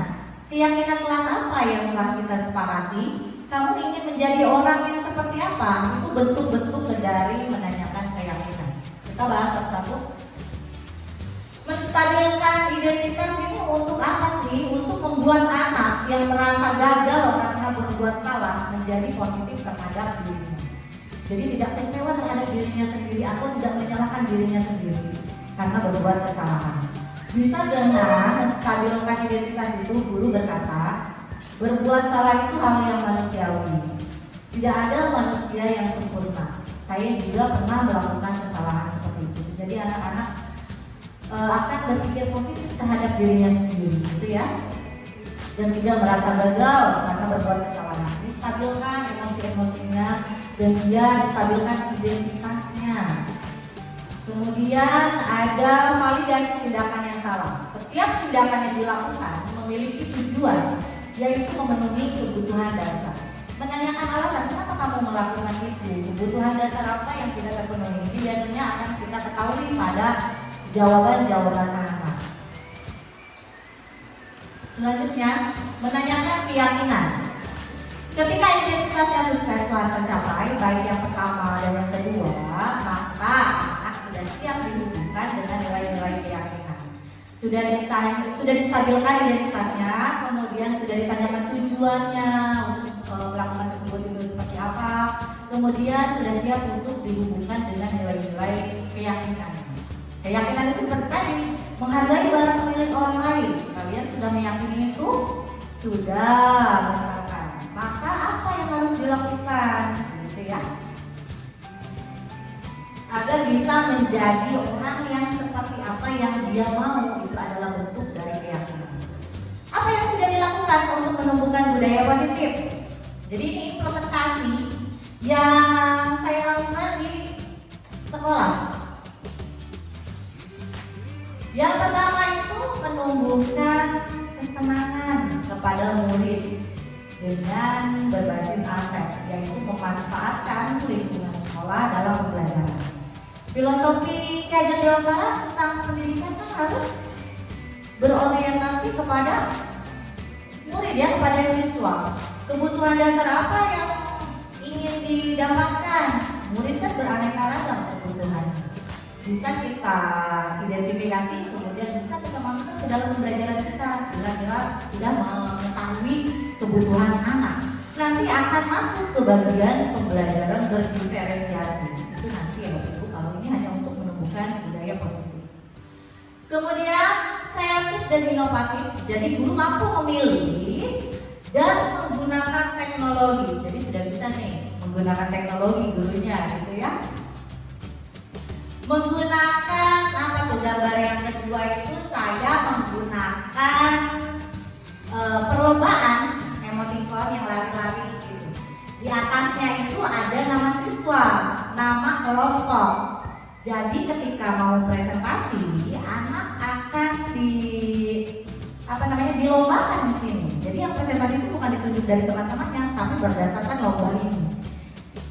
Keyakinan tentang apa yang telah kita sepakati? Kamu ingin menjadi orang yang seperti apa? Itu bentuk-bentuk dari menanyakan keyakinan. Kita bahas satu-satu. Menstabilkan identitas ini untuk apa sih? Untuk membuat anak yang merasa gagal karena berbuat salah menjadi positif terhadap dirinya. Jadi tidak kecewa terhadap dirinya sendiri atau tidak menyalahkan dirinya sendiri karena berbuat kesalahan. Bisa dengan menstabilkan identitas itu, guru berkata, berbuat salah itu hal yang manusiawi. Tidak ada manusia yang sempurna. Saya juga pernah melakukan kesalahan seperti itu. Jadi anak-anak akan berpikir positif terhadap dirinya sendiri, gitu ya, dan tidak merasa gagal karena berbuat kesalahan. Distabilkan emosi-emosinya dan dia stabilkan identitasnya. Kemudian ada validasi tindakan yang salah. Setiap tindakan yang dilakukan memiliki tujuan, yaitu memenuhi kebutuhan dasar. Menanyakan alasan kenapa kamu melakukan itu, kebutuhan dasar apa yang tidak terpenuhi, ini biasanya akan kita ketahui pada jawaban-jawaban anak. Selanjutnya, menanyakan keyakinan. Ketika identitasnya sukses telah tercapai, baik yang pertama dan yang kedua, maka anak sudah siap dihubungkan dengan nilai-nilai keyakinan. Sudah distabilkan identitasnya, kemudian sudah ditanyakan tujuannya untuk melakukan tersebut itu seperti apa, kemudian sudah siap untuk dihubungkan dengan nilai-nilai keyakinan. Keyakinan itu seperti tadi, menghargai barang milik orang lain. Kalian sudah meyakini itu, sudah menerapkan. Maka apa yang harus dilakukan, gitu ya? Agar bisa menjadi orang yang seperti apa yang dia mau, itu adalah bentuk dari keyakinan. Apa yang sudah dilakukan untuk menumbuhkan budaya positif? Jadi ini implementasi yang saya lakukan di sekolah. Yang pertama itu menumbuhkan kesenangan kepada murid dengan berbasis aset, yaitu memanfaatkan lingkungan sekolah dalam pembelajaran. Filosofi Kajian Dewasa tentang pendidikan kan harus berorientasi kepada murid ya, kepada siswa. Kebutuhan dasar apa yang ingin didapatkan? Murid kan beraneka ragam kebutuhannya. Bisa kita identifikasi, kemudian bisa kita masuk ke dalam pembelajaran kita. Bila-bila sudah mengetahui kebutuhan anak, nanti akan masuk ke bagian pembelajaran berdiferensiasi. Itu nanti ya Bapak Ibu, kalau ini hanya untuk menumbuhkan budaya positif. Kemudian kreatif dan inovatif. Jadi guru mampu memilih dan menggunakan teknologi. Jadi sudah bisa nih menggunakan teknologi gurunya, gitu ya. Menggunakan apa tuh gambar yang kedua itu, saya menggunakan perlombaan emoticon yang lari-lari gitu. Di atasnya itu ada nama siswa, nama kelompok. Jadi ketika mau presentasi, anak akan dilombakan di sini. Jadi yang presentasi itu bukan ditunjuk dari teman-temannya, tapi berdasarkan lomba ini.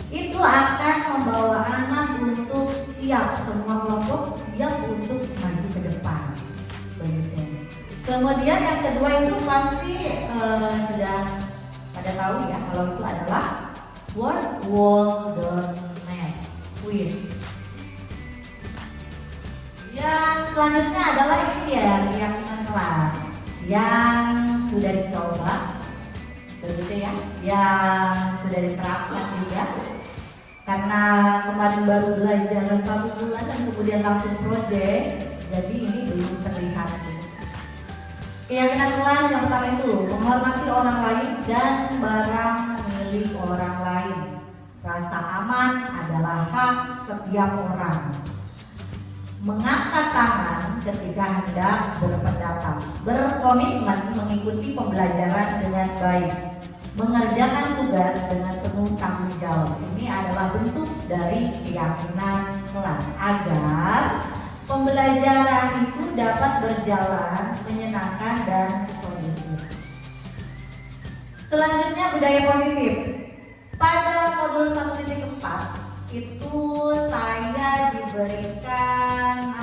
Itu akan membawa anak untuk siap, semua kelompok siap untuk maju ke depan. Begitu. Kemudian yang kedua itu pasti sudah pada tahu ya, kalau itu adalah word-wall.net quiz. Yang selanjutnya adalah ini ya, keyakinan kelas yang sudah dicoba, begitu ya, yang sudah diterapkan juga. Karena kemarin baru belajar 1 bulan dan kemudian langsung proyek, jadi ini belum terlihat. Keyakinan kelas yang pertama itu menghormati orang lain dan barang milik orang lain. Rasa aman adalah hak setiap orang. Mengangkat tangan ketika hendak berpendapat. Berkomitmen mengikuti pembelajaran dengan baik. Mengerjakan tugas dengan penuh tanggung jawab. Ini adalah bentuk dari keyakinan kelas agar pembelajaran itu dapat berjalan menyenangkan dan kondusif. Selanjutnya budaya positif. Pada modul 1.4 itu saya diberikan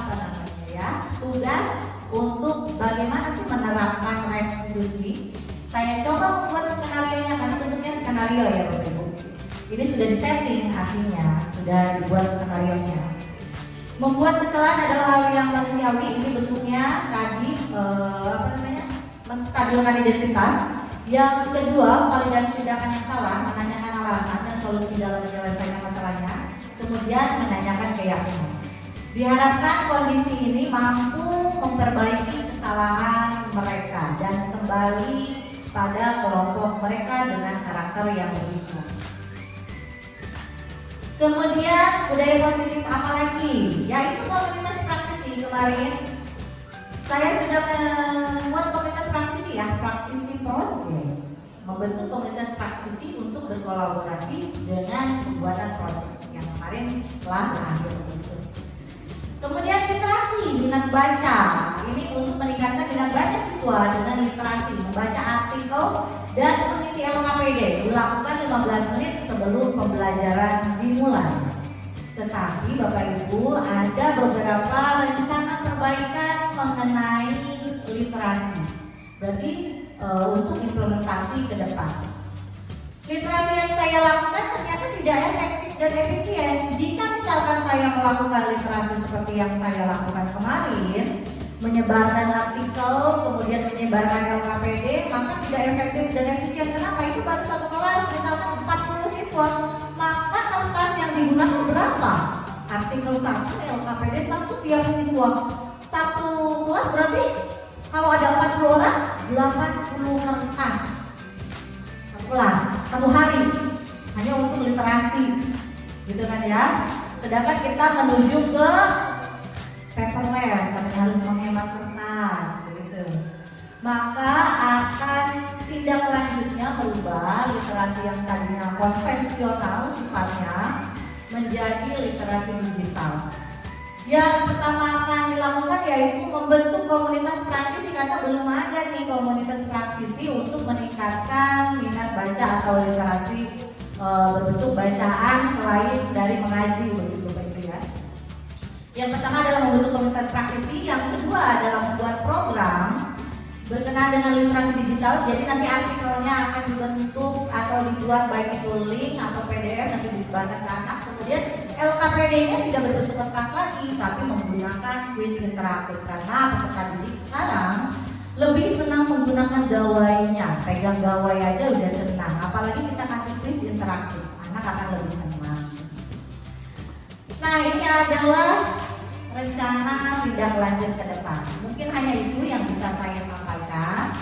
tugas untuk bagaimana sih menerapkan restitusi. Saya coba membuat skenario-nya karena bentuknya skenario ya Bapak Ibu. Ini sudah disetting artinya, sudah dibuat skenario-nya. Membuat kesalahan adalah hal yang manusiawi. Ini bentuknya tadi menstabilkan menampilkan identitas. Yang kedua, validasi tindakan yang salah, menanyakan alasan dan solusi dalam menyelesaikan masalahnya. Kemudian menanyakan keyakinan. Diharapkan kondisi ini mampu memperbaiki kesalahan mereka dan kembali pada kelompok mereka dengan karakter yang berbeda. Kemudian budaya positif apa lagi? Yaitu komunitas praktisi. Kemarin saya sudah membuat komunitas praktisi ya, praktisi project, membentuk komunitas praktisi untuk berkolaborasi dengan pembuatan project yang kemarin telah berakhir. Kemudian literasi, minat baca. Ini untuk meningkatkan minat baca siswa dengan literasi, membaca artikel dan mengisi LKPD. Dilakukan 15 menit sebelum pembelajaran dimulai. Tetapi Bapak Ibu, ada beberapa rencana perbaikan mengenai literasi. Berarti untuk implementasi ke depan. Literasi yang saya lakukan ternyata tidak efektif dan efisien. Jika misalkan saya melakukan literasi seperti yang saya lakukan kemarin, menyebarkan artikel, kemudian menyebarkan LKPD, maka tidak efektif dan efisien. Kenapa? Itu baru satu kelas, misalkan 40 siswa, maka kertas yang digunakan berapa? Artikel 1, LKPD 1 tiap siswa. Satu kelas berarti kalau ada 40 orang, 80 kertas. Kelas, satu hari hanya untuk literasi, gitu kan ya. Sedangkan kita menuju ke paperless, kami harus menghemat kertas, begitu. Maka akan tindak lanjutnya berubah literasi yang tadinya konvensional sifatnya menjadi literasi digital. Yang pertama akan dilakukan yaitu membentuk komunitas praktisi, karena belum ada nih komunitas praktisi untuk meningkatkan minat baca atau literasi berbentuk bacaan selain dari mengaji, begitu Pak ya. Yang pertama adalah membentuk komunitas praktisi, yang kedua adalah membuat program berkenaan dengan literasi digital. Jadi nanti artikelnya akan dibentuk atau dibuat baik itu link atau PDF, nanti disebarkan ke anak. Kemudian LKPD-nya tidak berbentuk kertas lagi, tapi menggunakan kuis interaktif, karena peserta didik sekarang lebih senang menggunakan gawainya. Pegang gawai aja udah senang, apalagi kita kasih kuis interaktif, anak akan lebih senang. Nah, ini adalah rencana tindak lanjut ke depan. Mungkin hanya itu yang bisa saya sampaikan.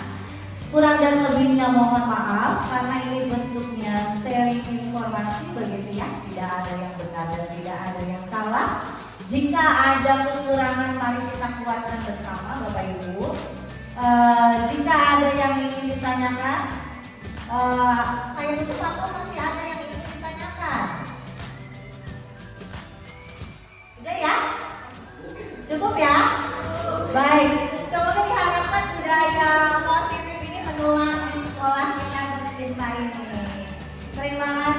Kurang dan lebihnya mohon maaf, karena ini bentuknya seri informasi begitu ya. Tidak ada yang benar dan tidak ada yang salah. Jika ada kekurangan, mari kita kuatkan bersama Bapak Ibu. Jika ada yang ingin ditanyakan, saya tutup atau masih ada yang ingin ditanyakan? Udah ya? Cukup ya? Baik, semoga diharapkan budaya positif ini menular di sekolah kita tercinta ini. Terima kasih.